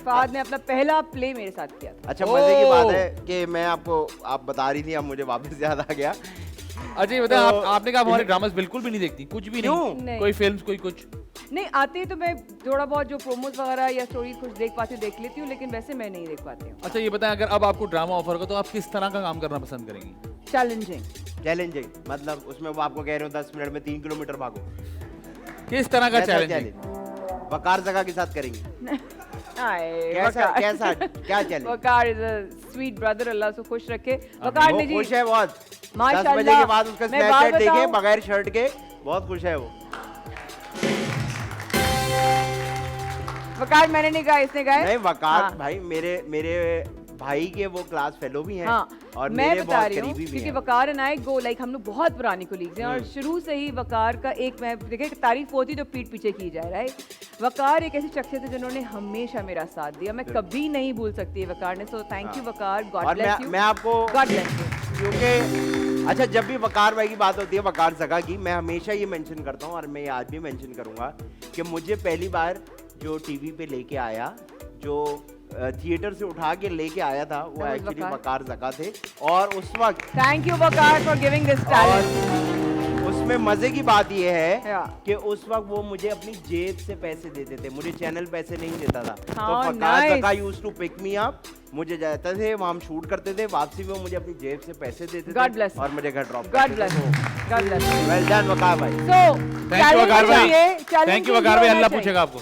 S5: फहद ने अपना पहला प्ले मेरे साथ किया था।
S4: अच्छा मजे की बात
S3: ओह।
S4: है कि मैं आपको आप बता रही थी, अब मुझे वापस याद आ गया।
S3: अच्छा ये बताएं,
S4: तो-
S3: आपने कहा हमारे ड्रामास बिल्कुल भी नहीं देखती, कुछ भी
S4: क्यों?
S3: नहीं?
S5: नहीं।
S3: कोई फिल्म्स कोई कुछ?
S5: नहीं आती है तो मैं थोड़ा बहुत जो प्रोमोज वगैरह या स्टोरी कुछ देख पाती हूँ देख लेती हूँ, लेकिन वैसे मैं नहीं देख पाती हूँ।
S3: अच्छा ये बताएं, अगर अब आपको ड्रामा ऑफर हो तो आप किस तरह का काम करना पसंद करेंगी?
S5: चैलेंजिंग।
S4: चैलेंजिंग मतलब उसमें वो आपको कह रहे हो 10 मिनट में 3 किलोमीटर भागो,
S3: किस तरह का
S4: कैसा
S3: चैलेंजिंग?
S4: challenge? वकार जगह के साथ करेंगी?
S5: कैसा
S4: कैसा क्या challenge?
S5: Waqar is a sweet brother, Allah से खुश रखे। वकार
S4: वो
S5: ने जी
S4: खुश है बहुत। 10
S5: माशाल्लाह।
S4: बजे के बाद उसका
S5: मैं बात
S4: स्नैपचैट देखे
S5: बताऊं?
S4: बगैर शर्ट के, बहुत खुश है वो।
S5: वकार मैंने नहीं कहा, इसने कहा है।
S4: नहीं वकार
S5: हाँ।
S4: भाई मेरे भाई के वो क्लास फेलो भी हैं
S5: हाँ,
S4: और
S5: मैं
S4: मेरे
S5: बता
S4: बहुत
S5: रही हूँ
S4: करीबी भी
S5: क्योंकि
S4: हैं।
S5: वकार एंड आई गो लाइक हम लोग बहुत पुरानी कोलीग्स हैं और शुरू से ही वकार का एक मैं देखे तारीफ होती तो पीठ पीछे की जाए राइट। वकार एक ऐसी शख्सियत है जिन्होंने हमेशा मेरा साथ दिया, मैं कभी नहीं भूल सकती वकार ने। So thank you Waqar, God
S4: और
S5: ब्लेस यू।
S4: मैं आपको
S5: गॉड ब्लेस यू।
S4: क्योंकि अच्छा जब भी वकार भाई की बात होती है, वकार जगह की, मैं हमेशा ये मेंशन करता हूँ और मैं आज भी मेंशन करूंगा कि मुझे पहली बार जो टीवी पे लेके आया, जो थिएटर से उठा के लेके आया था, वो
S5: was
S4: एक्चुअली
S5: वकार।
S4: वकार जगह थे। और उस वक्त
S5: thank you Waqar for giving this talent.
S4: उसमें मजे की बात ये है
S5: Yeah.
S4: कि उस वक्त वो मुझे अपनी जेब से पैसे देते थे, मुझे चैनल पैसे नहीं देता था। तो
S5: How
S4: वकार
S5: nice.
S4: जगह used to pick me up, मुझे जाते थे वहाँ हम शूट करते थे, वापसी में वो मुझे अपनी जेब से पैसे देते थे
S5: God bless.
S4: और मुझे घर drop
S5: God bless God bless.
S4: Well done Waqar भाई।
S5: सो
S3: थैंक यू वकार भाई, थैंक यू वकार भाई, अल्लाह पूछेगा आपको।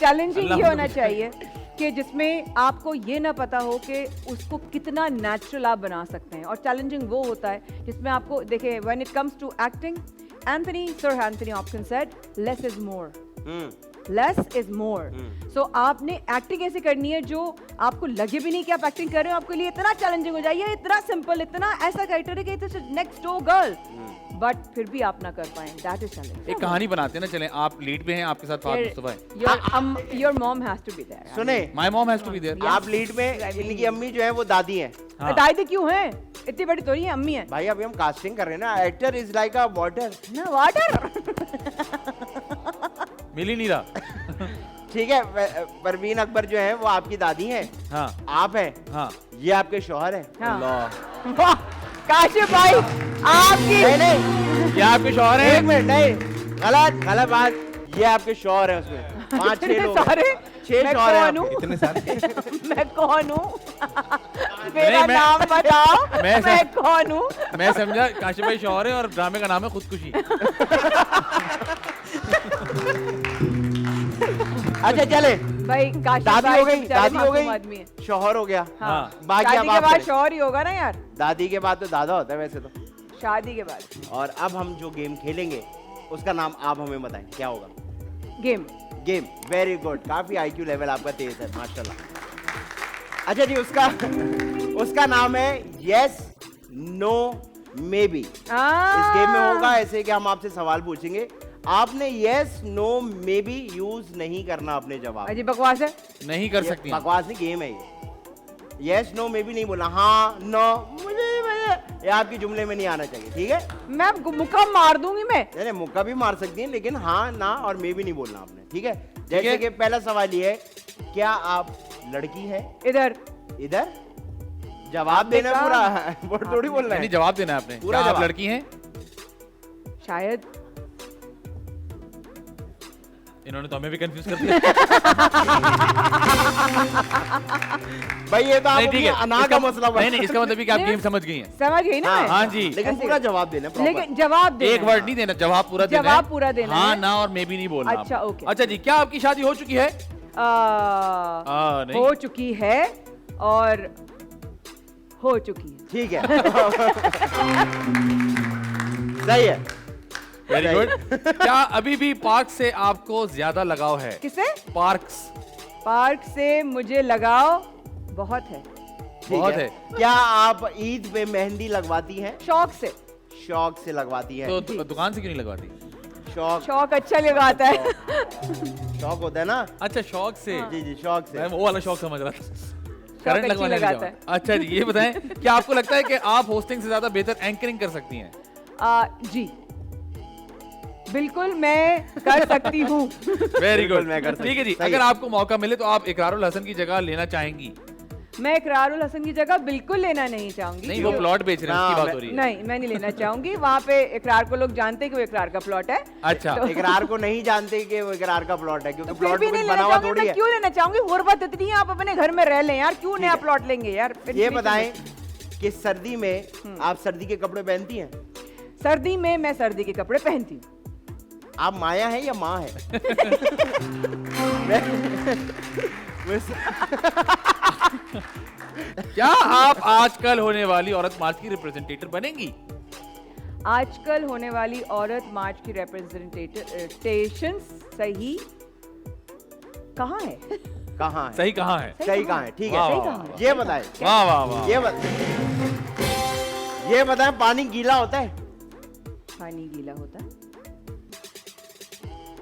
S5: चैलेंजिंग
S3: अल्लाह
S5: ये होना
S3: पूछेगा।
S5: चाहिए कि जिसमें आपको ये ना पता हो कि उसको कितना नेचुरल आप बना सकते हैं। और चैलेंजिंग वो होता है जिसमें आपको देखिए when it comes to acting, sir Anthony Hopkins said less is more, less is more. So आपने एक्टिंग ऐसे करनी है जो आपको लगे भी नहीं कि आप एक्टिंग कर रहे हो, आपके लिए इतना चैलेंजिंग हो जाए, ये इतना सिंपल, इतना ऐसा कैरेक्टर है कि it is next door girl, but फिर भी आप ना कर पाए, दैट इज चैलेंजिंग।
S3: एक कहानी बनाते हैं ना, चलें आप लीड पे हैं, आपके साथ फात मुस्तफा है।
S5: Your mom has to be there.
S4: सुने,
S3: my mom has to be there.
S4: आप लीड में, इनकी अम्मी जो है वो दादी हैं।
S3: हाँ।
S5: दादी क्यों है? इतनी बड़ी तो नहीं है, अम्मी है
S4: भाई अभी हम कास्टिंग कर रहे हैं ना, actor is like a water.
S5: ना, वाटर।
S3: मिल ही नहीं रहा।
S4: ठीक है, परवीन अकबर जो है वो आपकी दादी हैं,
S3: हाँ
S4: आप हैं,
S3: हाँ।
S4: ये आपके शौहर हैं।
S5: हाँ।
S3: अल्लाह,
S5: वाह, काशिफ भाई आपकी
S4: नहीं नहीं,
S3: ये आपके शौहर
S4: एक
S3: हैं?
S4: मिनट, नहीं, गलत गलत बात, ये आपके शौहर हैं। उसमें 5-6 लोग हैं।
S5: सारे
S4: 6
S5: मैं
S4: शौहर हैं
S5: कौन
S4: आपके।
S5: हूँ?
S2: इतने सारे
S5: मैं कौन हूँ? मेरा
S3: मैं-
S5: नाम बताओ,
S3: मैं
S5: मैं कौन हूँ?
S3: मैं समझा काशिफ भाई शौहर है और ड्रामे का नाम है खुदकुशी।
S4: अच्छा चले,
S5: भाई काशिफ
S4: दादी
S5: भाई
S4: हो गई,
S5: बेचारे
S4: दादी हो
S5: मासूम आदमी
S4: गई,
S5: है।
S4: शौहर हो गया।
S5: हाँ,
S4: बाकी
S5: शादी
S4: अब
S5: के
S4: आप
S5: बाद
S4: करें।
S5: शौहर ही होगा ना यार,
S4: दादी के बाद तो दादा होता है वैसे तो।
S5: शादी के बाद।
S4: और अब हम जो गेम खेलेंगे उसका नाम आप हमें बताएं, क्या होगा?
S5: गेम
S4: गेम, वेरी गुड, काफी आईक्यू लेवल आपका तेज है, माशाल्लाह। अच्छा जी, उसका नाम है यस नो मे बी। इस गेम में होगा ऐसे कि हम आपसे सवाल पूछेंगे, आपने yes no maybe use नहीं करना अपने जवाब।
S5: अजी बकवास है।
S3: नहीं कर
S4: ये
S3: सकती हैं।
S4: बकवास नहीं, गेम है ये। यस नो मे बी नहीं बोलना, हाँ नो मुझे ये आपके जुमले में नहीं आना चाहिए, ठीक है?
S5: मैं मुक्का मार दूंगी मैं।
S4: नहीं, मुक्का भी मार सकती हैं, लेकिन हाँ ना और मे भी नहीं बोलना आपने, ठीक है? जैसे
S3: है।
S4: कि पहला सवाल ये है, क्या आप लड़की है?
S5: इधर
S4: इधर जवाब
S5: आपने
S4: देना
S5: कहा।
S4: पूरा, बोल थोड़ी बोलना
S3: नहीं
S4: है।
S3: जवाब देना है आपने।
S4: पूरा
S3: क्या आप
S4: जवाब।
S3: लड़की हैं?
S5: शायद।
S3: इन्होंने तो हमें भी कंफ्यूज कर दिया।
S4: भाई ये तो आप
S3: नहीं ठीक
S4: अपनी
S3: है,
S4: अना का मसला बना।
S3: नहीं नहीं, इसका मतलब ये कि आप गेम समझ गई हैं।
S5: समझ गई ना
S4: हाँ,
S5: मैं?
S3: हाँ जी।
S4: लेकिन
S5: ऐसे-
S4: पूरा जवाब देना proper।
S5: लेकिन जवाब दे
S3: एक वर्ड नहीं देना, जवाब पूरा देना है।
S5: जवाब पूरा देना
S3: हाँ
S5: है।
S3: ना और मे भी नहीं बोलना।
S5: अच्छा,
S3: आपको।
S5: ओके।
S3: अच्छा जी, क्या आपकी शादी हो चुकी है? नहीं।
S5: हो चुकी है और हो चुकी है।
S4: ठीक है। सही है।
S3: Very good. क्या अभी भी पार्क से आपको ज्यादा लगाव है?
S5: किसे?
S3: पार्क्स।
S5: पार्क से मुझे लगाओ बहुत है,
S4: ठीक
S3: बहुत है।
S4: क्या आप ईद पे मेहंदी लगवाती हैं?
S5: शौक से।
S4: शौक से लगवाती हैं?
S3: तो दुकान से क्यों नहीं लगवाती?
S4: शौक,
S5: शौक अच्छा लगाता है।
S4: शौक होता है ना?
S3: अच्छा शौक से।
S4: जी जी, शौक से।
S3: मैं वो वाला शौक समझ रहा था। करंट
S5: अच्छी
S3: लगवाने नहीं
S5: लगाता
S3: जाओ। अच्छा जी, ये बताएं क्या आपको लगता है कि आप होस्टिंग से ज्यादा बेहतर एंकरिंग कर सकती हैं?
S5: जी बिल्कुल मैं कर सकती हूँ।
S3: वेरी
S4: बिल्कुल
S3: गुड।
S4: मैं कर सकती
S3: ठीक है जी,
S4: हूँ। सही
S3: अगर
S4: है।
S3: आपको मौका मिले तो आप इकरारुल हसन की जगह लेना चाहेंगी?
S5: मैं इकरारुल हसन की जगह बिल्कुल लेना नहीं चाहूंगी।
S3: नहीं, वो
S5: क्योंकि-
S3: प्लॉट बेच रहे हैं, उसकी
S4: ना,
S3: बात हो रही है।
S5: नहीं मैं नहीं लेना चाहूंगी। वहाँ पे इकरार को लोग जानते हैं कि वो इकरार का प्लॉट है।
S3: अच्छा।
S5: तो-
S4: इकरार को नहीं जानते कि वो इकरार का प्लॉट है, क्योंकि
S5: तो फिर
S4: प्लॉट
S5: भी
S4: तो
S5: नहीं
S4: कुछ
S5: लेना
S4: बना हुआ
S5: चाहूंगी।
S4: थोड़ी
S5: मैं
S4: है।
S5: क्यों लेना चाहूंगी? गुर्बत इतनी है, आप अपने घर में रह लें यार, क्यों नया प्लॉट लेंगे यार?
S4: ये बताएं कि सर्दी में आप सर्दी के कपड़े पहनती हैं?
S5: सर्दी में मैं सर्दी के कपड़े पहनती हूँ।
S4: आप माया है या माँ है?
S3: क्या आप आजकल होने वाली औरत मार्च की रिप्रेजेंटेटर बनेंगी?
S5: आजकल होने वाली औरत मार्च की रिप्रेजेंटेशन सही कहाँ है?
S4: कहाँ है?
S3: सही कहाँ है?
S4: सही कहाँ है? ठीक
S3: वाह,
S4: है,
S3: वाह,
S5: कहाँ है?
S4: ये बताएं।
S3: वाह वाह वाह।
S4: ये बताएं, पानी गीला होता है?
S5: पानी गीला होता है?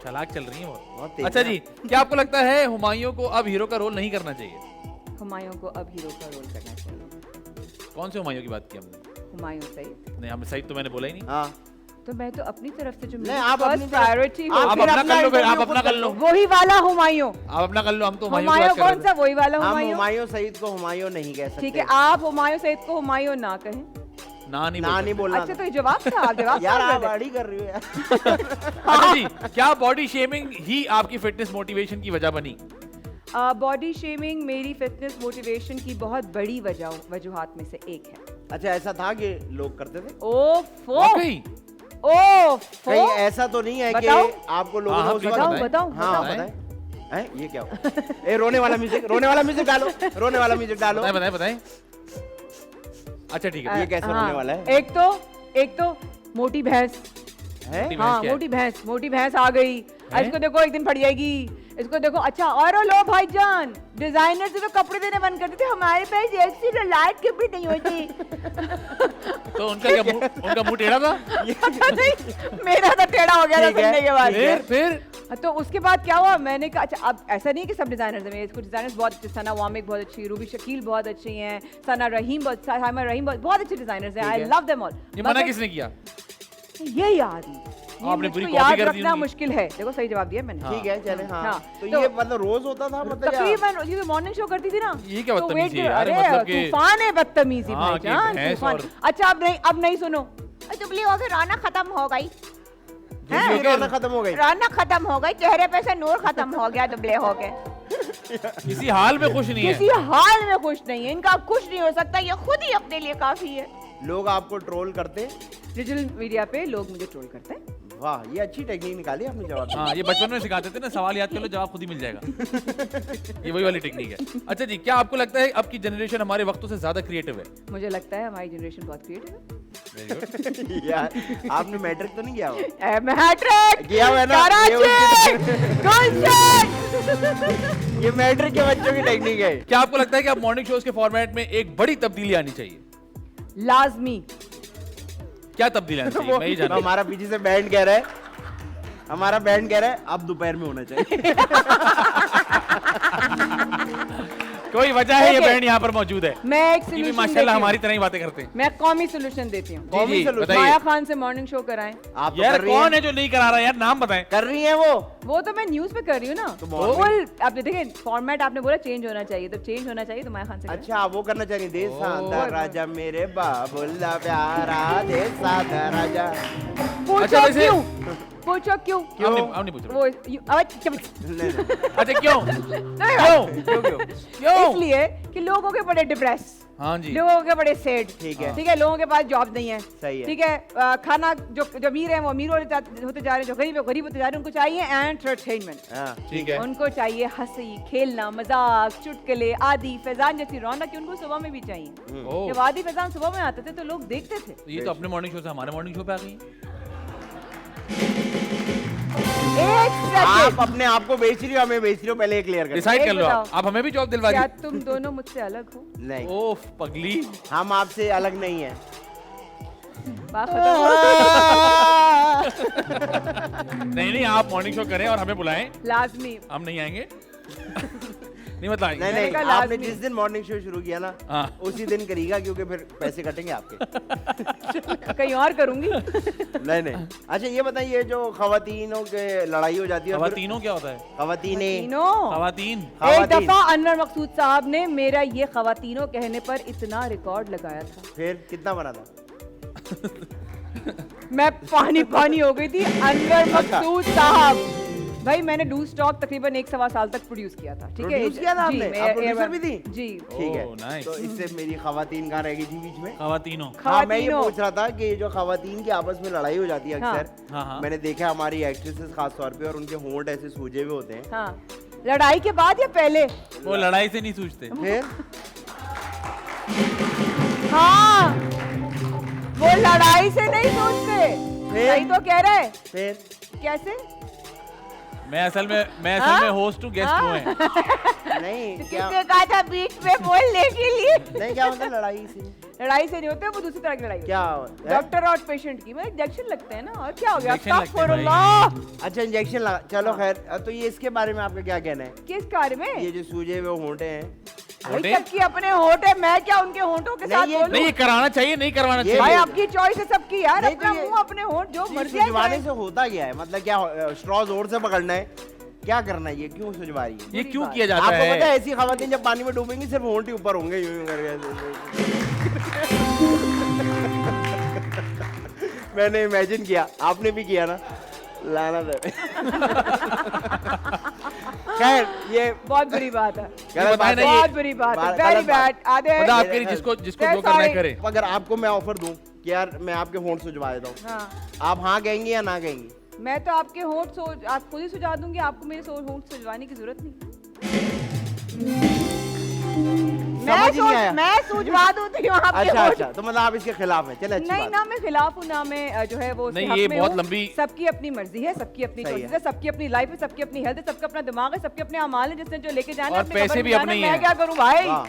S3: चालाक चल रही है
S4: बहुत
S3: बहुत।
S4: तेज
S3: अच्छा
S4: है।
S3: जी, क्या आपको लगता है हुमायूं को अब हीरो का रोल नहीं करना चाहिए?
S5: हुमायूं को अब हीरो का रोल करना चाहिए।
S3: कौन से हुमायूं की बात की हमने?
S5: हुमायूं सही।
S3: नहीं, हम सही तो मैंने बोला ही नहीं।
S4: हाँ,
S5: तो मैं तो अपनी तरफ से जो
S4: नहीं, आप अपनी तरफ-
S5: प्रायोरिटी हो
S3: आप
S4: फिर
S3: अपना
S4: अपना
S3: कर लो, फिर आप
S4: interview
S3: अपना
S4: खुद
S3: कर लो।
S5: वही वाला हुमायूं।
S3: आप अपना कर लो, हम तो हुमायूं की
S5: हुमायूं
S3: बात कर
S5: कौन
S3: रहे
S5: सा? वही वाला
S4: हम
S5: हुमायूं।
S4: हुमायूं सईद को हुमायूं नहीं कह सकते।
S5: ठीक है, आप हुमायूं सईद को हुमायूं ना कहें।
S3: थे। ना नहीं
S4: ना
S3: बोल
S4: नहीं
S3: सकते।
S4: बोलना
S5: अच्छा तो ये जवाब था, आप जवाब
S4: यार,
S5: सवाल
S4: आप
S5: कर रहे
S4: आड़ी कर रही हो यार।
S3: अच्छा जी, क्या बॉडी शेमिंग ही आपकी फिटनेस मोटिवेशन की वजह बनी?
S5: थे। बॉडी शेमिंग मेरी फिटनेस मोटिवेशन की बहुत बड़ी वजूहात में से एक है।
S4: अच्छा, ऐसा था कि लोग करते थे?
S5: ओफो
S3: वाकई?
S5: ओफो।
S4: कहीं ऐसा तो नहीं है कि
S5: बताओ?
S4: आपको लोगों
S3: हाँ,
S4: ने
S3: हाँ,
S4: उस
S3: please
S4: वक्त-
S3: बताएं।
S5: बताओ,
S4: हाँ,
S3: बताएं।
S4: बताएं। हैं? ये क्या हुआ? ए, रोने वाला म्यूजिक डालो, रोने वाला म्यूजिक डालो।
S3: बताएं बताएं बताएं। अच्छा ठीक है।
S4: ये कैसे
S5: हाँ,
S4: होने वाला है?
S5: एक तो मोटी भैंस।
S4: हैं?
S3: भैंस
S5: हाँ,
S3: क्या है?
S5: मोटी भैंस आ गई। इसको देखो एक दिन फट जाएगी। इसको देखो। अच्छा, और लो भाईजान, डिजाइनर से तो कपड़े देने बंद कर देते, हमारे पास ऐसी लाइट कपड़े नहीं होती।
S3: तो उनका मुंह टेढ़ा था?
S5: पता नहीं, मेरा तो टेढ़ा हो गया था
S4: ठीक है,
S5: सुनने के बाद।
S3: फिर
S5: तो उसके बाद क्या हुआ, मैंने कहा अच्छा अब ऐसा नहीं है कि सब डिजाइनर्स हैं, कुछ डिजाइनर्स बहुत अच्छे, सना वामिक बहुत अच्छी, रूबी शकील बहुत अच्छी हैं, सना रहीम साइमा रहीम बहुत अच्छे डिजाइनर्स हैं। I love them all.
S3: ये मना किसने किया?
S5: ये याद नहीं, ये
S3: आपने
S5: मुझको
S3: पूरी कॉपी
S5: याद
S3: कर दी
S5: रखना
S3: उनकी।
S5: मुश्किल है। देखो सही जवाब दिया मैंने।
S4: ठीक है, चले। हाँ,
S5: हाँ,
S4: तो
S5: तो-
S4: ये मतलब रोज होता था, मतलब या-
S5: तकरीबन ये मॉर्निंग शो करती थी ना।
S3: ये क्या
S5: तो
S3: बदतमीजी
S5: wait
S3: है यार,
S5: अरे
S3: मतलब कि-
S5: तूफान है बदतमीजी
S3: हाँ, कि
S5: भाईजान,
S3: भैंस
S5: तूफान।
S3: और-
S5: अच्छा अब नहीं सुनो। दुबली हो गई, राना खत्म हो गई,
S4: दूसरी रौनक खत्म हो गई।
S5: राना खत्म हो गई, चेहरे पे से नूर खत्म हो गया, दुबले हो गए।
S3: किसी हाल में खुश नहीं है।
S5: किसी हाल में खुश नहीं है, इनका खुश नहीं हो सकता, ये खुद ही अपने लिए काफी है।
S4: लोग आपको ट्रोल करते?
S5: डिजिटल मीडिया पे लोग मुझे ट्रोल करते हैं।
S4: वाह, ये अच्छी टेक्निक निकाली आपने जवाब।
S3: हाँ, ये बचपन में सिखाते थे ना, सवाल याद कर लो, जवाब खुद ही मिल जाएगा। ये वही वाली टेक्निक है। अच्छा जी, क्या आपको लगता है अब की जनरेशन हमारे वक्तों से ज्यादा क्रिएटिव है?
S5: मुझे लगता है हमारी जनरेशन बहुत क्रिएटिव है।
S3: Very good।
S4: यार, आपने मैट्रिक तो नहीं किया हुआ?
S5: मैट्रिक
S4: किया हुआ है ना?
S5: कराची गुलशन।
S4: ये मैट्रिक के बच्चों की टेक्निक है।
S3: क्या आपको लगता है कि अब मॉर्निंग शोज के फॉर्मेट में एक बड़ी तब्दीली आनी चाहिए?
S5: लाजमी।
S3: क्या तब्दीली आनी चाहिए? मैं ये जानना
S4: हमारा पीछे से बैंड कह रहा है, हमारा बैंड कह रहा है अब दोपहर में होना चाहिए।
S3: कोई वजह है ये
S5: Okay.
S3: बैंड यहाँ पर मौजूद है?
S5: मैं एक
S3: ये भी
S5: सोल्यूशन
S3: माशाल्लाह हमारी तरह ही बातें करते हैं।
S5: मैं कॉमी सोल्यूशन देती हूँ।
S3: जी, जी,
S4: solution।
S3: बताइए।
S5: माया खान से मॉर्निंग शो कराएं।
S4: आप तो
S3: यार
S4: कर रही
S3: कौन
S4: हैं।
S3: है जो नहीं करा रहा है यार? नाम बताएं।
S4: कर रही हैं वो
S5: तो मैं न्यूज पे कर रही हूँ ना।
S4: तो morning-
S5: फुल आप देखिए फॉर्मेट आपने बोला चेंज होना चाहिए, तो चेंज होना चाहिए तो माया खान से कराएं।
S4: अच्छा, आप वो करना चाहिए। देश
S3: ओ।
S4: सादा राजा मेरे बाबुल्ला प्यारा, देश सादा राजा।
S5: पूछो
S3: अच्छा, वैसे-
S5: क्यों? पूछो क्यों?
S3: हम नहीं पूछ रहे।
S5: वो
S4: नहीं, नहीं।
S3: अच्छा क्यों?
S5: नहीं,
S3: क्यों? क्यों?
S5: इसलिए कि लोग हो गए बड़े डिप्रेस,
S3: हाँ जी।
S5: लोग हो गए बड़े सैड।
S4: ठीक है।
S5: ठीक है, लोगों के पास जॉब नहीं है।
S4: सही है।
S5: ठीक है, खाना जो अमीर है वो अमीर होते जा रहे हैं, जो गरीब है गरीब होते जा रहे हैं। उनको चाहिए एंटरटेनमेंट,
S4: हाँ,
S3: ठीक है।
S5: उनको चाहिए हंसी खेलना मजाक चुटकुले आदि फैजान जैसी रौनक उनको सुबह में भी चाहिए।
S3: ओह,
S5: जब आदि फैजान सुबह में आते थे तो लोग देखते थे।
S3: तो ये तो अपने मॉर्निंग शो से हमारे मॉर्निंग शो पे आ गई हैं।
S5: एक
S4: आप
S5: सेकंड,
S4: अपने आप को बेच रही हो, हमें बेच रही हो, पहले क्लियर कर।
S3: डिसाइड
S5: एक
S3: कर लो
S5: बताओ।
S3: आप हमें भी जॉब दिलवा
S5: क्या
S3: दी।
S5: तुम दोनों मुझसे अलग हो?
S4: नहीं,
S3: ओफ पगली।
S4: हम आपसे अलग नहीं है।
S5: बात खत्म हो।
S3: नहीं आप मॉर्निंग शो करें और हमें बुलाएं,
S5: लाजमी।
S3: हम नहीं आएंगे। नहीं मतलब
S4: नहीं,
S5: मैंने
S4: नहीं,
S5: कहा
S4: आपने
S5: लाजमी।
S4: जिस दिन मॉर्निंग शो शुरू किया ना,
S3: हाँ।
S4: उसी दिन करेगा, क्योंकि फिर पैसे कटेंगे आपके।
S5: कहीं और करूंगी।
S4: नहीं, नहीं। अच्छा, ये बताइए, ये जो खवातीनों के लड़ाई हो जाती है, और फिर-
S3: खवातीनों क्या होता है?
S4: खवातीनें,
S5: तीनों।
S3: खवातीन।
S5: एक
S4: खवातीन।
S5: दफा अनवर मकसूद साहब ने मेरा ये खवातीनों कहने पर इतना रिकॉर्ड लगाया था,
S4: फिर कितना बना था?
S5: मैं पानी हो गई थी। अनवर मकसूद साहब, भाई मैंने डू स्टॉक तकरीबन 1-1.25 साल तक प्रोड्यूस किया था। ठीक है,
S4: Produce किया था
S5: जी,
S4: आपने?
S5: मैं
S4: आप producer
S5: एयरवन-
S4: भी थी?
S5: जी।
S4: ठीक है,
S3: ओह, nice।
S4: तो इससे मेरी खवातीन कहाँ रह गई थी बीच में?
S3: खवातीनों।
S4: हाँ, मैं ये
S5: खवातीनों।
S4: पूछ रहा था कि जो खवातीन की आपस में लड़ाई हो जाती है
S5: हाँ।
S4: अक्सर,
S3: हाँ, हाँ।
S4: मैंने देखा हमारी एक्ट्रेसेस खास तौर पे, और उनके होंठ ऐसे सूजे हुए होते हैं।
S5: हाँ, लड़ाई के बाद या पहले?
S3: वो लड़ाई से नहीं सूझते।
S4: फिर
S5: हाँ, वो लड़ाई से नहीं सोचते।
S4: फिर?
S5: सही तो कह रहे।
S4: फिर
S5: कैसे?
S3: मैं असल में होस्ट हूँ, गेस्ट वो हैं।
S4: नहीं क्या
S5: किसने कहा था बीच में बोलने के लिए?
S4: नहीं क्या मतलब लड़ाई से
S5: लड़ाई से नहीं होते, वो दूसरी तरह की लड़ाई होती
S4: क्या
S5: है।
S4: है?
S5: डॉक्टर और पेशेंट की, मतलब इंजेक्शन लगते हैं ना, और क्या हो गया?
S3: इंजेक्शन लगते हैं
S5: अस्तगफुरुल्लाह।
S4: अच्छा इंजेक्शन लगा, चलो खैर। तो ये इसके बारे में आपका क्या कहना है?
S5: किस कार्य में?
S4: ये जो सूजे हुए होंठे हैं,
S5: भाई
S3: होंठे?
S5: सबकी अपने होंठ है, मैं क्या उनके होंठों के साथ
S4: ये-
S5: बोलूं?
S3: नहीं, ये कराना चाहिए, नहीं करवाना
S4: ये-
S5: भाई
S3: चाहिए।
S5: आपकी चॉइस है सबकी यार,
S4: नहीं,
S5: अपना
S4: तो ये-
S5: मुंह अपने होंठ जो
S4: तो ये
S5: मर्जी है
S4: सुजवाने
S5: करें।
S4: से होता क्या है? मतलब क्या स्ट्रॉ जोर से पकड़ना है? क्या करना है? ये क्यों सुजवा रही है?
S3: ये
S5: बुरी
S3: क्यों
S5: बात।
S3: किया जाता
S4: आपको पता है
S3: है?
S4: ऐसी खवातीन जब पानी में डूबेंगी सिर्फ होंठ ही ऊपर होंगे, यूं यूं करके। मैंने इमेजिन किया, आपने भी किया ना, लाना दे। खैर ये
S5: बहुत बुरी बात है,
S4: गलत बात है।
S5: बहुत बुरी बात है,
S4: गलत
S5: वेरी
S4: बात।
S5: बैड। आधे
S3: खुदा आपके लिए जिसको जिसको जो करना है करे।
S4: अगर आपको मैं ऑफर दूं कि यार मैं आपके होंठ सुजवा देता हूँ,
S5: हाँ,
S4: आप हाँ कहेंगी या ना कहेंगी?
S5: मैं तो आपके होंठ आप खुद ही सुझा दूंगी, आपको मेरे होंठ सुझवाने की जरूरत नहीं।
S4: समझ ही नहीं आया।
S5: मैं सुझवा दूंगी वहाँ पे
S4: अच्छा
S5: होंठ।
S4: अच्छा, तो मतलब आप इसके खिलाफ हैं। चले अच्छी
S5: नहीं
S4: बात
S5: ना, मैं खिलाफ हूँ ना, मैं जो है वो उसके
S3: नहीं,
S5: हक
S3: ये
S5: में
S3: बहुत
S5: हूँ।
S3: लंबी-
S5: सबकी अपनी मर्जी है, सबकी अपनी
S4: सही
S5: चॉइस
S4: है।
S5: है, सबकी अपनी लाइफ है, सबकी अपनी हेल्थ है, सबका अपना दिमाग है, सबके अपने अमाल है, जिसने जो लेके जाना है,
S3: और
S5: अपनी
S3: पैसे
S5: कब्र
S3: भी
S5: में जाना
S3: अपने
S5: है,
S3: ही
S5: मैं
S3: हैं।
S5: क्या करूँ भाई?
S4: वाह।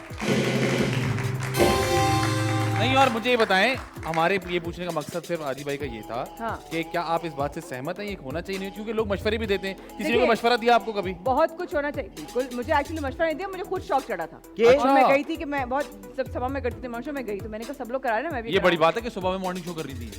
S3: नहीं, और मुझे ये बताएं, हमारे ये पूछने का मकसद सिर्फ आदि भाई का ये था
S5: हाँ।
S3: कि क्या आप इस बात से सहमत हैं ये होना चाहिए नहीं? क्योंकि लोग मशवरे भी देते हैं। किसी ने
S5: देखिए-
S3: कोई मशवरा दिया आपको कभी?
S5: बहुत कुछ होना चाहिए, बिल्कुल। मुझे एक्चुअली मशवरा नहीं दिया, मुझे खुद शौक चढ़ा था।
S4: कि-
S5: और मैं
S3: अच्छा।
S5: गई थी कि मैं बहुत सब सभा में करती थी, मंशों में गई, तो मैंने कहा सब लोग करा रहे हैं, मैं भी
S3: ये बड़ी
S5: कराऊं।
S3: बात है कि सुबह में मॉर्निंग शो कर रही थी।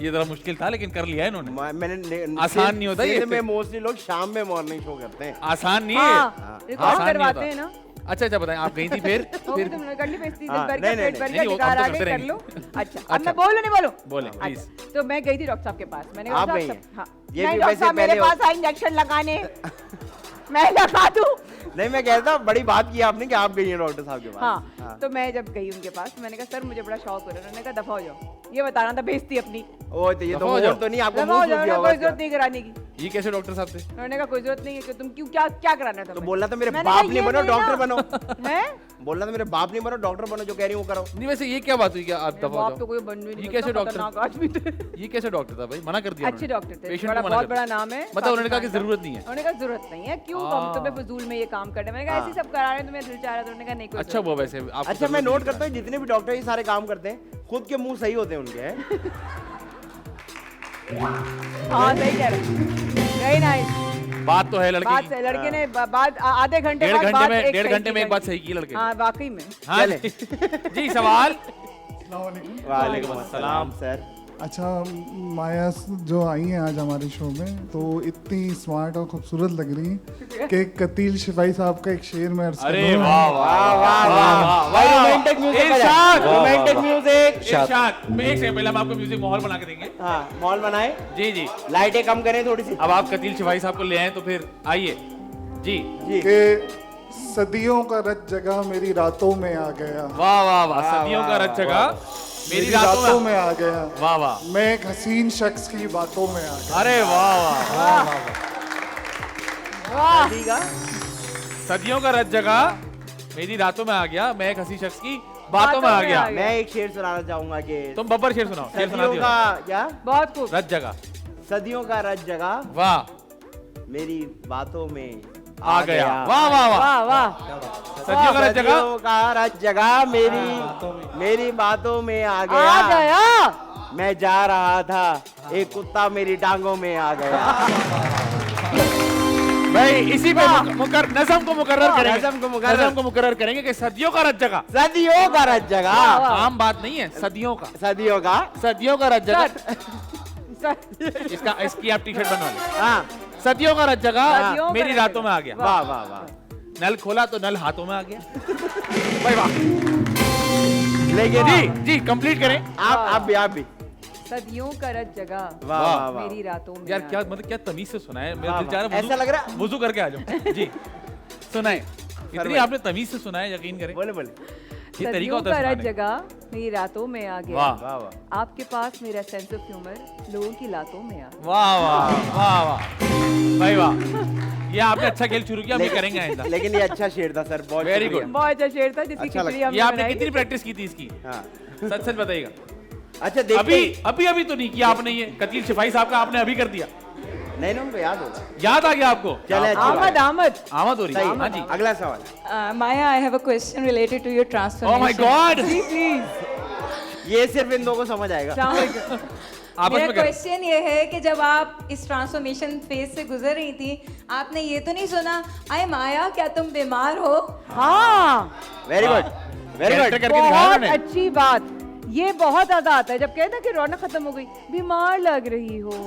S3: ये जरा मुश्किल था लेकिन कर लिया है इन्होंने। आसान नहीं होता ये।
S4: सिंध में मोस्टली लोग शाम में मॉर्निंग शो करते हैं।
S3: आसान नहीं है।
S5: हाँ, रिकॉर्ड
S3: आसान नहीं
S5: करवाते
S3: होता।
S5: हैं ना।
S3: अच्छा अच्छा, बताएं, आप गई थी फिर?
S5: होगी तुमने कर ली बेइज्जती, दिल
S4: हाँ,
S5: भर गया,
S4: नहीं,
S5: पेट
S4: नहीं,
S5: भर
S3: नहीं,
S5: गया,
S3: वो
S5: निकाल
S3: हम तो
S5: आ
S3: करते
S5: गए, कर
S3: रहेंगे।
S5: लो। अच्छा, अब
S3: अच्छा।
S5: मैं बोलूं नहीं बोलूं?
S3: बोलें,
S5: अच्छा,
S3: प्लीज।
S5: तो मैं गई थी डॉक्टर साहब के पास, मैंने कहा
S4: आप
S5: डॉक्टर
S4: गई
S5: साहब,
S4: हैं?
S5: हाँ,
S4: ये
S5: नहीं
S4: भी
S5: डॉक्टर
S4: वैसे
S5: साहब मेरे
S4: पहले
S5: पास आए इंजेक्शन लगाने, मैं लगा दूं?
S4: नहीं मैं कहता हूँ, बड़ी बात की आपने कि आप गई हैं डॉक्टर साहब के पास।
S5: हाँ, तो मैं जब गई उनके पास, मैंने कहा सर मुझे बड़ा शौक हो रहा है, उन्होंने कहा दफा हो जाओ, ये बताना था बेइज्जती अपनी,
S4: ओ तो ये तो
S3: दफा हो जाओ।
S4: होंठ तो नहीं, आपको
S5: दफा
S4: मुंह
S5: हो
S4: सूख
S5: जाओ,
S4: गया
S5: कोई
S4: होगा
S5: जरूरत
S4: इसका।
S5: नहीं कराने की।
S3: ये कैसे डॉक्टर साहब थे?
S5: उन्होंने कहा कोई जरूरत नहीं है कि तुम क्यों, क्या क्या कराना है
S4: तो
S5: तुम्हें?
S4: बोलना था मेरे
S5: मैंने
S4: बाप
S5: कहा,
S4: नहीं
S5: ये
S4: बनो,
S5: नहीं
S4: डॉक्टर
S5: ना।
S4: बनो।
S5: हैं?
S4: बोलना था मेरे बाप नहीं बनो, डॉक्टर बनो, जो कह रही हूँ वो करो।
S3: नहीं, वैसे ये क्या बात हुई? क्या आप दफा हो
S5: बाप तो
S3: जाओ?
S5: कोई बन भी नहीं
S3: ये
S5: सकता,
S3: कैसे डॉक्टर?
S5: खतरनाक आदमी थे।
S3: ये कैसे डॉक्टर था भाई? मना कर दिया
S5: अच्छे
S3: उन्होंने?
S5: डॉक्टर थे,
S3: पेशेंट
S5: बड़ा
S3: को मना
S5: बहुत
S3: कर
S5: बड़ा
S3: दिया।
S5: नाम है।
S3: मतलब उन्होंने कहा कि
S5: पाकिस्तान
S3: जरूरत नहीं है।
S5: उन्होंने कहा जरूरत नहीं है, क्यों
S3: हाँ।
S5: हम तुम्हें फजूल में ये काम करने, मैंने कहा ऐसे ही सब करा रहे हैं, तुम्हें दिल चाह रहा था, उन्होंने कहा नहीं कोई
S3: अच्छा
S5: जरूरत
S3: वो वैसे आपको
S4: अच्छा मैं
S3: जरूरत
S4: नोट
S3: नहीं
S4: करता हूँ जितने भी डॉक्टर ये सारे काम करते हैं, खुद के मुंह सही होते हैं उनके, हैं?
S5: नहीं। हाँ सही कह रहे, वेरी नाइस।
S3: बात तो है लड़के
S5: बात
S3: की।
S5: से लड़के ने आधे घंटे
S3: डेढ़
S5: बाद
S3: घंटे
S5: बात
S3: में
S5: एक
S3: डेढ़
S5: सही
S3: घंटे में
S5: की
S3: एक बात
S5: गई।
S3: सही की लड़के ने।
S5: हाँ वाकई में।
S3: हाँ
S4: चले।
S3: जी, सवाल।
S4: वालेकुम अस्सलाम सर।
S6: अच्छा, माया जो आई हैं आज हमारे शो में, तो इतनी स्मार्ट और खूबसूरत लग रही हैं कि कतील शिफाई साहब का एक शेर में अर्ज
S3: अरे
S6: करूं।
S3: वाह वाह
S4: वाह वाह वाह, भाई रोमांटिक म्यूजिक
S3: इरशाद।
S4: Romantic music.
S3: इरशाद। मैं एक सेकंड पहले हम आपको म्यूजिक माहौल बना के देंगे।
S4: हाँ मॉल बनाए,
S3: जी जी।
S4: लाइटें कम करें थोड़ी सी।
S3: अब आप कतील शिवाई साहब को ले आए तो फिर आइए जी।
S4: जी
S6: कि सदियों का रच जगह मेरी रातों में आ गया,
S3: वाह वाह वाह, सदियों का रच जगह मेरी रातों में।
S6: में आ गया,
S3: वाह वाह,
S6: मैं एक हसीन शख्स की बातों में आ गया।
S3: अरे वाह वाह,
S5: वाह
S4: ठीक है।
S3: सदियों का रच जगह मेरी रातों में आ गया, मैं एक हंसी शख्स की बातों में आ गया।
S4: मैं एक शेर सुनाना चाहूंगा कि
S3: तुम बब्बर शेर सुनाओ, शेर सुना
S4: सदियों
S3: दियो।
S4: का क्या,
S5: बहुत खूब।
S3: रच जगह,
S4: सदियों का रच जगह
S3: वाह,
S4: मेरी बातों में
S3: आ गया, वाह वाह वाह,
S5: वाह वाह,
S3: सदियों का रच जगह
S4: सदियों का रच जगह मेरी बातों में आ
S5: आ
S4: गया।
S5: गया।
S4: मैं जा रहा था, एक कुत्ता मेरी टांगों में आ गया।
S3: भाई इसी पे नज़म को मुकर्रर करेंगे,
S4: नज़म को मुकर्रर।
S3: नज़म को मुकर्रर करेंगे कि सदियों का रच जगह।
S4: सदियों का रच जगह,
S3: आम बात नहीं है, सदियों का,
S4: सदियों का।
S3: सदियों का रच जगह।
S5: सर,
S3: इसका इसकी आप टी शर्ट बनवा लें।
S4: हाँ
S3: सदियों का रच जगह
S5: सदियों का
S3: मेरी
S5: रच
S3: रातों
S5: जगह।
S3: में आ गया।
S4: वाह वाह वाह।
S3: नल खोला तो नल हाथों में आ गया। भाई वाह,
S4: लेकिन
S3: जी जी कंप्लीट करें।
S4: आप भी
S5: सदियों का रच जगह
S4: वाह वाह वाह।
S5: मेरी रातों में
S3: यार
S5: आ
S3: क्या
S5: गया।
S3: मतलब क्या तमीज से सुना है, मेरा
S4: वाह,
S3: दिल चाह रहा है
S4: वाह। ऐसा लग रहा है-
S3: वुजू करके आ जाऊं। जी सुनाए, इतनी
S4: भाई।
S3: आपने तमीज से सुना है, यकीन करें
S4: बोले बोले।
S3: ये तरीका
S5: सदियों
S3: होता
S5: का
S3: है
S5: रच
S3: सुनाने का।
S5: जगह मेरी रातों में आ गया।
S3: वाह
S4: वाह वाह।
S5: आपके पास मेरा सेंस ऑफ ह्यूमर लोगों की लातों में आ गया।
S3: वाह वाह वाह वाह, भाई वाह, ये आपने अच्छा खेल शुरू किया, हम ये करेंगे आइंदा।
S4: लेकिन ये अच्छा शेर था सर, बहुत
S3: Very
S4: शुक्रिया।
S3: good।
S5: बहुत अच्छा शेर था, जिसकी
S4: अच्छा
S5: खिचड़ी
S3: ये
S5: हमने
S3: आपने
S5: बनाई।
S3: कितनी प्रैक्टिस की थी इसकी?
S4: हाँ।
S3: सच सच बताइएगा।
S4: अच्छा देखते
S3: अभी अभी अभी तो नहीं किया आपने, ये कतील शिफाई साहब का आपने अभी कर दिया।
S4: नहीं ना उनको याद होगा।
S3: याद आ गया आपको?
S4: चले अच्छी बात
S5: आमद
S4: है।
S5: आमद
S3: आमद हो रही है। हाँ
S4: सही
S3: जी।
S4: अगला सवाल।
S7: Maya, I have a question related to your
S3: oh
S7: transformation.
S3: My god,
S5: जी प्लीज
S4: ये सिर्फ इन दो को समझ आएगा।
S3: आपस
S7: मेरा
S3: में कर।
S7: क्वेश्चन ये है कि जब आप इस ट्रांसफॉर्मेशन फेज से गुजर रही थी, आपने ये तो नहीं सुना, अरे माया क्या तुम बीमार हो?
S5: हाँ
S4: very good very
S3: character
S4: good.
S3: करके दिखाया
S5: बहुत
S3: मैंने।
S5: अच्छी बात। ये बहुत ज्यादा आता है जब कहते हैं कि रौनक खत्म हो गई, बीमार लग रही हो।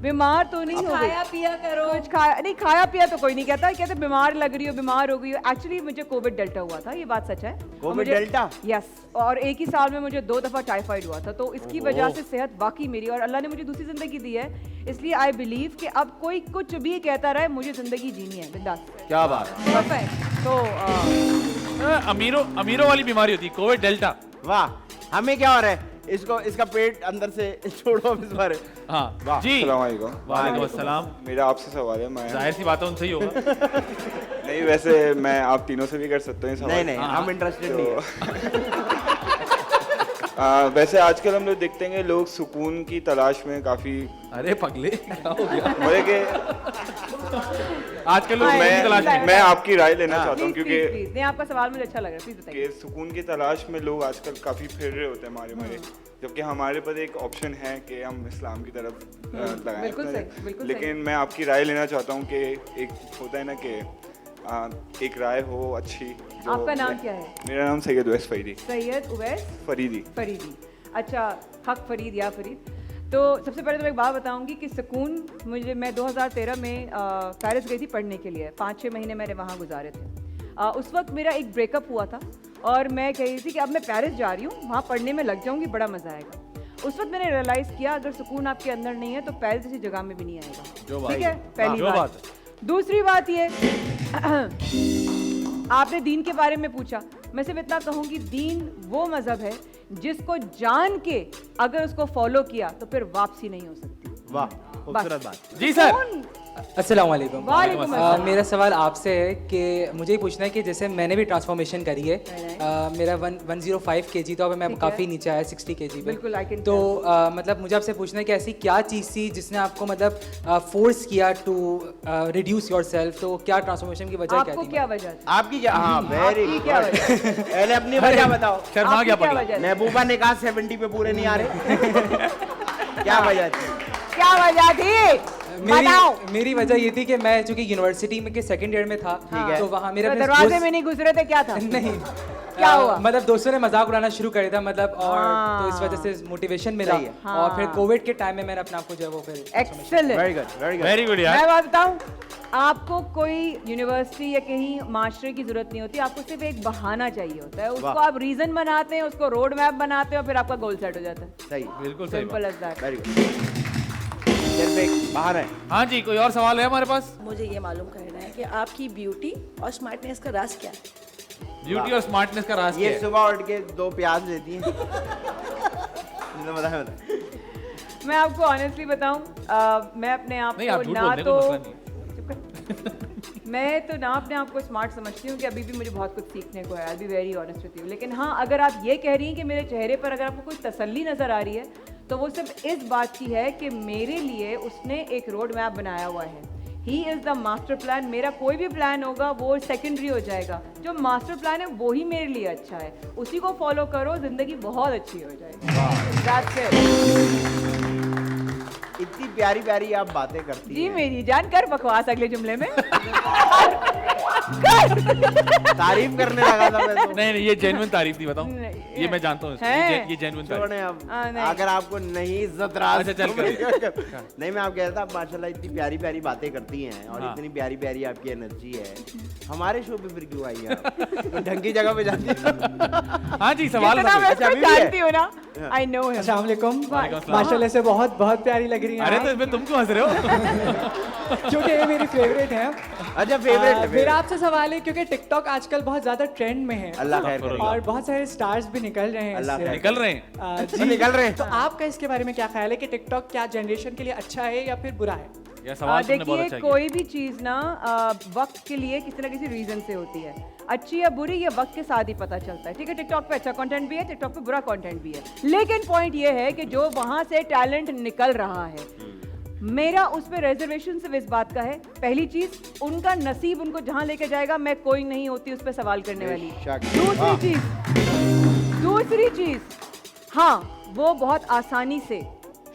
S5: बीमार तो नहीं हो गई,
S7: खाया पिया करो।
S5: कुछ खाया नहीं, खाया पिया तो कोई नहीं कहता, कहते बीमार लग रही हो, बीमार हो गई हो। एक्चुअली मुझे कोविड डेल्टा हुआ था, ये बात सच है।
S4: Covid delta?
S5: यस, और एक ही साल में मुझे 2 दफा टाइफाइड हुआ था, तो इसकी वजह से सेहत बाकी मेरी, और अल्लाह ने मुझे दूसरी जिंदगी दी है, इसलिए आई बिलीव कि अब कोई कुछ भी कहता रहे, मुझे जिंदगी जीनी है बिंदास।
S3: क्या बात है।
S7: Perfect.
S5: तो
S3: अमीरों वाली बीमारी होती है कोविड डेल्टा।
S4: वाह हमें क्या हो रहा है, इसको इसका पेट अंदर से छोड़ो इस बार।
S3: हाँ
S4: वाह।
S3: जी।
S8: अस्सलामुअलैकुम।
S3: वालेकुम अस्सलाम।
S8: मेरा आपसे सवाल है। मैं
S3: जाहिर सी बात है उनसे ही होगा।
S8: नहीं, वैसे मैं आप तीनों से भी कर सकता हूँ ये सवाल।
S4: नहीं नहीं हम इंटरेस्टेड नहीं है।
S8: वैसे आजकल हम लोग देखते हैं कि लोग सुकून की तलाश में काफी
S3: अरे पगले क्या हो गया?
S8: बोले कि
S3: आजकल लोग सुकून की तलाश में।
S8: मैं आपकी राय लेना चाहता हूँ
S5: प्लीज
S8: क्योंकि
S5: प्लीज, नहीं आपका सवाल मुझे अच्छा लग रहा है, प्लीज बताइए।
S8: कि सुकून की तलाश में लोग आजकल काफी फिर रहे होते हैं मारे मारे, जबकि हमारे पास एक ऑप्शन है कि हम इस्लाम की तरफ लगाएं
S5: बिल्कुल
S8: अपना।
S5: सही, बिल्कुल
S8: लेकिन मैं आपकी राय लेना चाहता हूँ कि एक होता है ना कि एक राय हो अच्छी। जो
S5: आपका नाम क्या है?
S8: मेरा नाम सैयद उवैस फरीदी।
S5: सैयद उवैस
S8: फरीदी।
S5: फरीदी। अच्छा, हक फरीद या फरीद। तो सबसे पहले तो मैं एक बात बताऊंगी कि सुकून मैं 2013 में पेरिस गई थी पढ़ने के लिए। 5-6 महीने मैंने वहाँ गुजारे थे। उस वक्त मेरा एक ब्रेकअप हुआ था और मैं कह रही थी कि अब मैं पेरिस जा रही हूँ, वहाँ पढ़ने में लग जाऊँगी, बड़ा मज़ा आएगा। उस वक्त मैंने रियलाइज़ किया अगर सुकून आपके अंदर नहीं है तो पेरिस जैसी जगह में भी नहीं आएगा। ठीक है, पहली
S3: जो
S5: बात। दूसरी बात ये आपने दीन के बारे में पूछा, मैं सिर्फ इतना कहूँगी दीन वो मज़हब है जिसको जान के अगर उसको फॉलो किया तो फिर वापसी नहीं हो सकती।
S4: वाह खूबसूरत बात।
S3: जी सर।
S9: अस्सलाम वालेकुम।
S5: वालेकुम अस्सलाम।
S9: मेरा सवाल आपसे है कि मुझे ये पूछना है कि जैसे मैंने भी ट्रांसफॉर्मेशन करी है। मेरा 105 kg था, अब मैं
S5: ठीक
S9: काफ़ी
S5: है।
S9: नीचे आया 60 kg पे।
S5: बिल्कुल, I can
S9: तो मतलब मुझे आपसे पूछना है कि ऐसी क्या चीज़ थी जिसने आपको मतलब फोर्स किया टू रिड्यूस योरसेल्फ, तो क्या ट्रांसफॉर्मेशन की वजह क्या
S5: आपको
S9: थी?
S5: क्या वजह थी?
S4: आपकी क्या? हाँ वेरी
S5: आपकी क्या वजह थी?
S4: पहले अपनी वजह बताओ।
S3: शर्मा
S5: आपकी
S3: क्या
S5: क्या
S3: पगला?
S5: वजह थी?
S4: महबूबा ने कहा 70 पे पूरे नहीं आ रहे। क्या वजह थी?
S5: क्या वजह थी? बताओ।
S9: मेरी वजह ये थी कि मैं चूंकि यूनिवर्सिटी में के सेकंड ईयर में था,
S4: है।
S9: तो वहाँ मेरे
S5: तो
S9: अपने
S5: दरवाजे
S9: दोस्त-
S5: में नहीं गुजरे थे, क्या था?
S9: नहीं
S5: क्या हुआ?
S9: मतलब दोस्तों ने मजाक उड़ाना शुरू कर दिया, मतलब और तो इस
S5: हाँ।
S9: वजह से मोटिवेशन मिला।
S4: सही है।
S9: और फिर कोविड के टाइम में मैंने अपने आप को जो है वो फिर
S5: excellent.
S4: Very good very good.
S3: Very good यार।
S5: मैं बात बताऊं, आपको कोई यूनिवर्सिटी या कहीं मास्टर की जरूरत नहीं होती, आपको सिर्फ एक बहाना चाहिए होता है, उसको
S4: वाह।
S5: आप रीजन बनाते हैं, उसको रोड मैप बनाते हैं और फिर आपका गोल सेट हो जाता है।
S4: सही
S3: बिल्कुल सही
S5: सिंपल
S3: बात।
S5: As that.
S4: Very good. सिर्फ एक बाहर है।
S3: हाँ जी, कोई और सवाल है हमारे पास?
S10: मुझे ये मालूम करना है कि आपकी ब्यूटी और स्मार्टनेस का राज क्या है?
S3: ब्यूटी और स्मार्टनेस का राज क्या
S4: ये
S3: है?
S4: सुबह उठ के 2 प्याज लेती हैं। बताए
S5: मैं आपको ऑनेस्टली बताऊं, मैं अपने आप
S3: नहीं, आप
S5: को
S3: झूठ
S5: ना
S3: बोल रहे
S5: तो
S3: हो, कोई मसला नहीं।
S5: चुप कर। मैं तो ना अपने आप को स्मार्ट समझती हूँ कि अभी भी मुझे बहुत कुछ सीखने को है। I be very honest with you. लेकिन हाँ, अगर आप ये कह रही हैं कि मेरे चेहरे पर अगर आपको कोई तसल्ली नजर आ रही है तो वो सिर्फ इस बात की है कि मेरे लिए उसने एक रोड मैप बनाया हुआ है। He is the master plan. मेरा कोई भी प्लान होगा वो सेकेंडरी हो जाएगा, जो मास्टर प्लान है वो ही मेरे लिए अच्छा है, उसी को फॉलो करो, जिंदगी बहुत अच्छी हो जाएगी। That's it।
S4: इतनी प्यारी प्यारी आप बातें करती
S5: जी
S4: हैं।
S5: मेरी जान, कर बकवास अगले जुमले में।
S4: तारीफ करने लगा था मैं तो।
S3: नहीं नहीं, ये जेन्युइन तारीफ थी, बताऊं?
S5: नहीं,
S3: ये मैं जानता हूँ इसको।
S5: है।
S3: ये जेन्युइन तारीफ।
S4: छोड़ें अब।
S5: नहीं।
S4: अगर आपको नहीं इज्जत राज
S3: अच्छा, चल
S4: तो मैं क्या करूं? नहीं, मैं आप कह रहा था आप माशाल्लाह इतनी प्यारी प्यारी बातें करती हैं और
S3: हाँ।
S4: इतनी प्यारी प्यारी आपकी एनर्जी है, हमारे शो पे फिर क्यों आई आप? तो ढंग की जगह पे जाती है।
S3: हाँ जी, सवाल
S5: जितना मैं
S4: अच्छा,
S5: उसको
S4: अभी भी है?
S5: जानती हूँ ना, आई नो हिम।
S9: अस्सलाम वालेकुम।
S3: वालेकुम अस्सलाम।
S9: माशाल्लाह से बहुत बहुत प्यारी लग रही
S3: अरे
S9: हैं
S3: तो इसमें तुम क्यों हंस रहे हो?
S9: क्योंकि ये मेरी फेवरेट है।
S4: अच्छा फेवरेट है
S9: मेरा आपसे सवाल है क्योंकि टिकटॉक आजकल बहुत ज्यादा ट्रेंड में है
S4: अल्लाह खैर करे।
S9: और बहुत सारे स्टार्स भी निकल रहे हैं
S4: अल्लाह
S9: इससे।
S4: खैर
S3: निकल रहे हैं।
S4: तो निकल रहे हैं।
S9: तो आपका इसके बारे में क्या ख्याल है कि टिकटॉक क्या जनरेशन के लिए अच्छा है या फिर बुरा है?
S3: यह सवाल तुमने बहुत
S5: देखिए,
S3: अच्छा किया।
S5: कोई भी चीज़ ना वक्त के लिए किसी ना किसी रीजन से होती है, अच्छी या बुरी ये वक्त के साथ ही पता चलता है। ठीक है, टिकटॉक पे अच्छा कंटेंट भी है, टिकटॉक पे बुरा कंटेंट भी है, लेकिन पॉइंट ये है कि जो वहाँ से टैलेंट निकल रहा है मेरा उस पर रिजर्वेशन सिर्फ इस बात का है, पहली चीज उनका नसीब उनको जहां लेके जाएगा, मैं कोई नहीं होती उस पर सवाल करने वाली। दूसरी चीज, हाँ वो बहुत आसानी से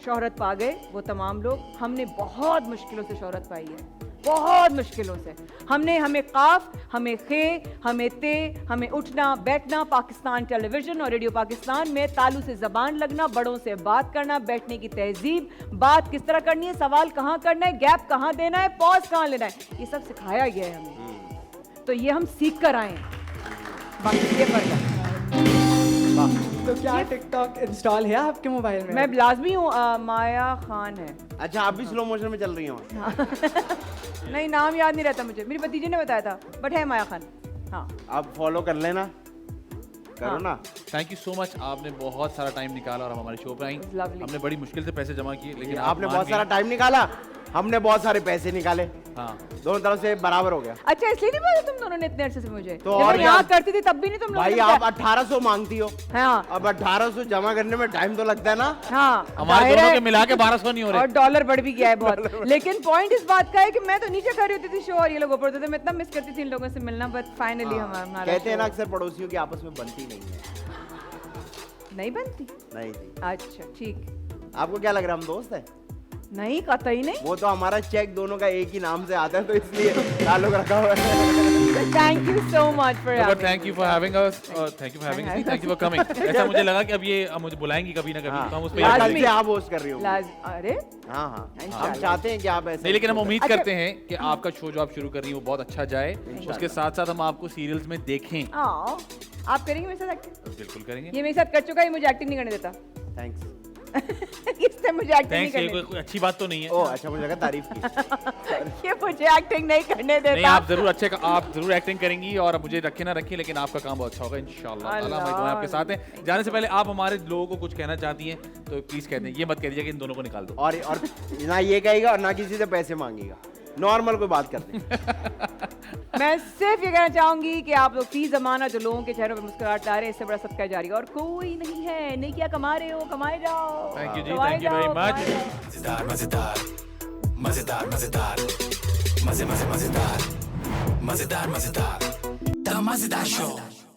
S5: शोहरत पा गए वो तमाम लोग, हमने बहुत मुश्किलों से शोहरत पाई है, बहुत मुश्किलों से। हमें काफ, हमें खे, हमें ते, हमें उठना बैठना, पाकिस्तान टेलीविजन और रेडियो पाकिस्तान में तालू से जबान लगना, बड़ों से बात करना, बैठने की तहजीब, बात किस तरह करनी है, सवाल कहाँ करना है, गैप कहाँ देना है, पॉज कहाँ लेना है, ये सब सिखाया गया है हमें। तो ये हम सीख कर आए हैं, बाकी ये फर्क है।
S11: तो क्या टिकटॉक इंस्टॉल है आपके मोबाइल में?
S5: मैं लाजमी हूँ, माया खान है।
S4: अच्छा, आप भी स्लो मोशन में चल रही हो?
S5: नहीं, नाम याद नहीं रहता मुझे, मेरी भतीजे ने बताया था, बट है माया खान। हाँ,
S4: आप फॉलो कर लेना, करो ना।
S3: थैंक यू सो मच, आपने बहुत सारा टाइम निकाला और हमारे शो पे आई। हमने बड़ी मुश्किल से पैसे जमा किए, लेकिन
S4: आपने बहुत सारा टाइम निकाला, हमने बहुत सारे पैसे निकाले।
S3: हाँ,
S4: दोनों तरफ से बराबर हो गया।
S5: अच्छा, इसलिए नहीं बोला तुम दोनों ने इतने अरसे से मुझे?
S4: तो और
S5: यहाँ करती थी तब भी नहीं तुम लोग?
S4: भाई आप 1800 मांगती हो।
S5: हाँ,
S4: अब 1800 जमा करने में टाइम तो लगता है ना।
S5: हाँ,
S3: हमारे दोनों के मिला के 1200 नहीं हो रहे,
S5: और डॉलर बढ़ भी गया है बहुत। लेकिन पॉइंट इस बात का है कि मैं तो नीचे खड़ी होती थी शो और ये लोग ऊपर होते थे, मैं इतना मिस करती थी इन लोगों से मिलना, बट फाइनली हमारा
S4: कहते हैं ना अक्सर पड़ोसियों की आपस में बनती नहीं है।
S5: नहीं बनती?
S4: नहीं थी।
S5: अच्छा, ठीक।
S4: आपको क्या लग रहा है हम दोस्त है?
S5: नहीं, कतई नहीं।
S4: वो तो हमारा चेक दोनों का एक ही नाम से आता है, तो इसलिए ताल्लुक रखा हुआ है।
S5: Thank you so much for
S3: but thank you for having us, thank you for having us, thank you for coming. ऐसा मुझे लगा कि अब ये मुझे बुलाएंगी कभी ना कभी, तो हम उस पे
S4: कल से आप होस्ट कर रही हो।
S5: अरे
S4: हाँ हाँ, हम चाहते हैं कि आप ऐसे
S3: नहीं, लेकिन हम उम्मीद करते हैं कि आपका शो जो आप शुरू कर रही हैं वो बहुत अच्छा जाए, उसके साथ साथ हम आपको सीरियल्स में देखें।
S5: आप करेंगे मेरे साथ एक्टिंग?
S3: बिल्कुल करेंगे।
S5: ये मेरे साथ कर चुका है, मुझे एक्टिंग नहीं करने देता।
S4: थैंक्स।
S5: इससे मुझे एक्टिंग नहीं करने।
S3: कोई अच्छी बात तो नहीं है।
S4: ओह अच्छा, मुझे लगा तारीफ की।
S5: ये मुझे एक्टिंग नहीं करने देता।
S3: नहीं, आप जरूर एक्टिंग करेंगी, और मुझे रखे ना रखिए, लेकिन आपका काम बहुत अच्छा होगा इंशाल्लाह। अल्लाह हमारी दुआएं आपके साथ हैं। जाने से पहले आप हमारे लोगों को कुछ कहना चाहती हैं तो प्लीज कह दें, ये मत कह दीजिए कि इन दोनों को निकाल दो।
S4: और ना ये कहेगा और ना किसी से पैसे मांगेगा, नॉर्मल कोई बात करते हैं।
S5: मैं सिर्फ ये कहना चाहूंगी कि आप लोग फी जमाना जो लोगों के चेहरों पे मुस्कुराहट ला रहे हैं, इससे बड़ा सदका जारी और कोई नहीं है। नहीं क्या कमा रहे हो, कमाए जाओ।
S3: थैंक यू जी, थैंक यू वेरी मच।
S1: मजेदार मजेदार मजेदार मजेदार मजे मजे मजेदार मजेदार मजेदार द मजेदार शो।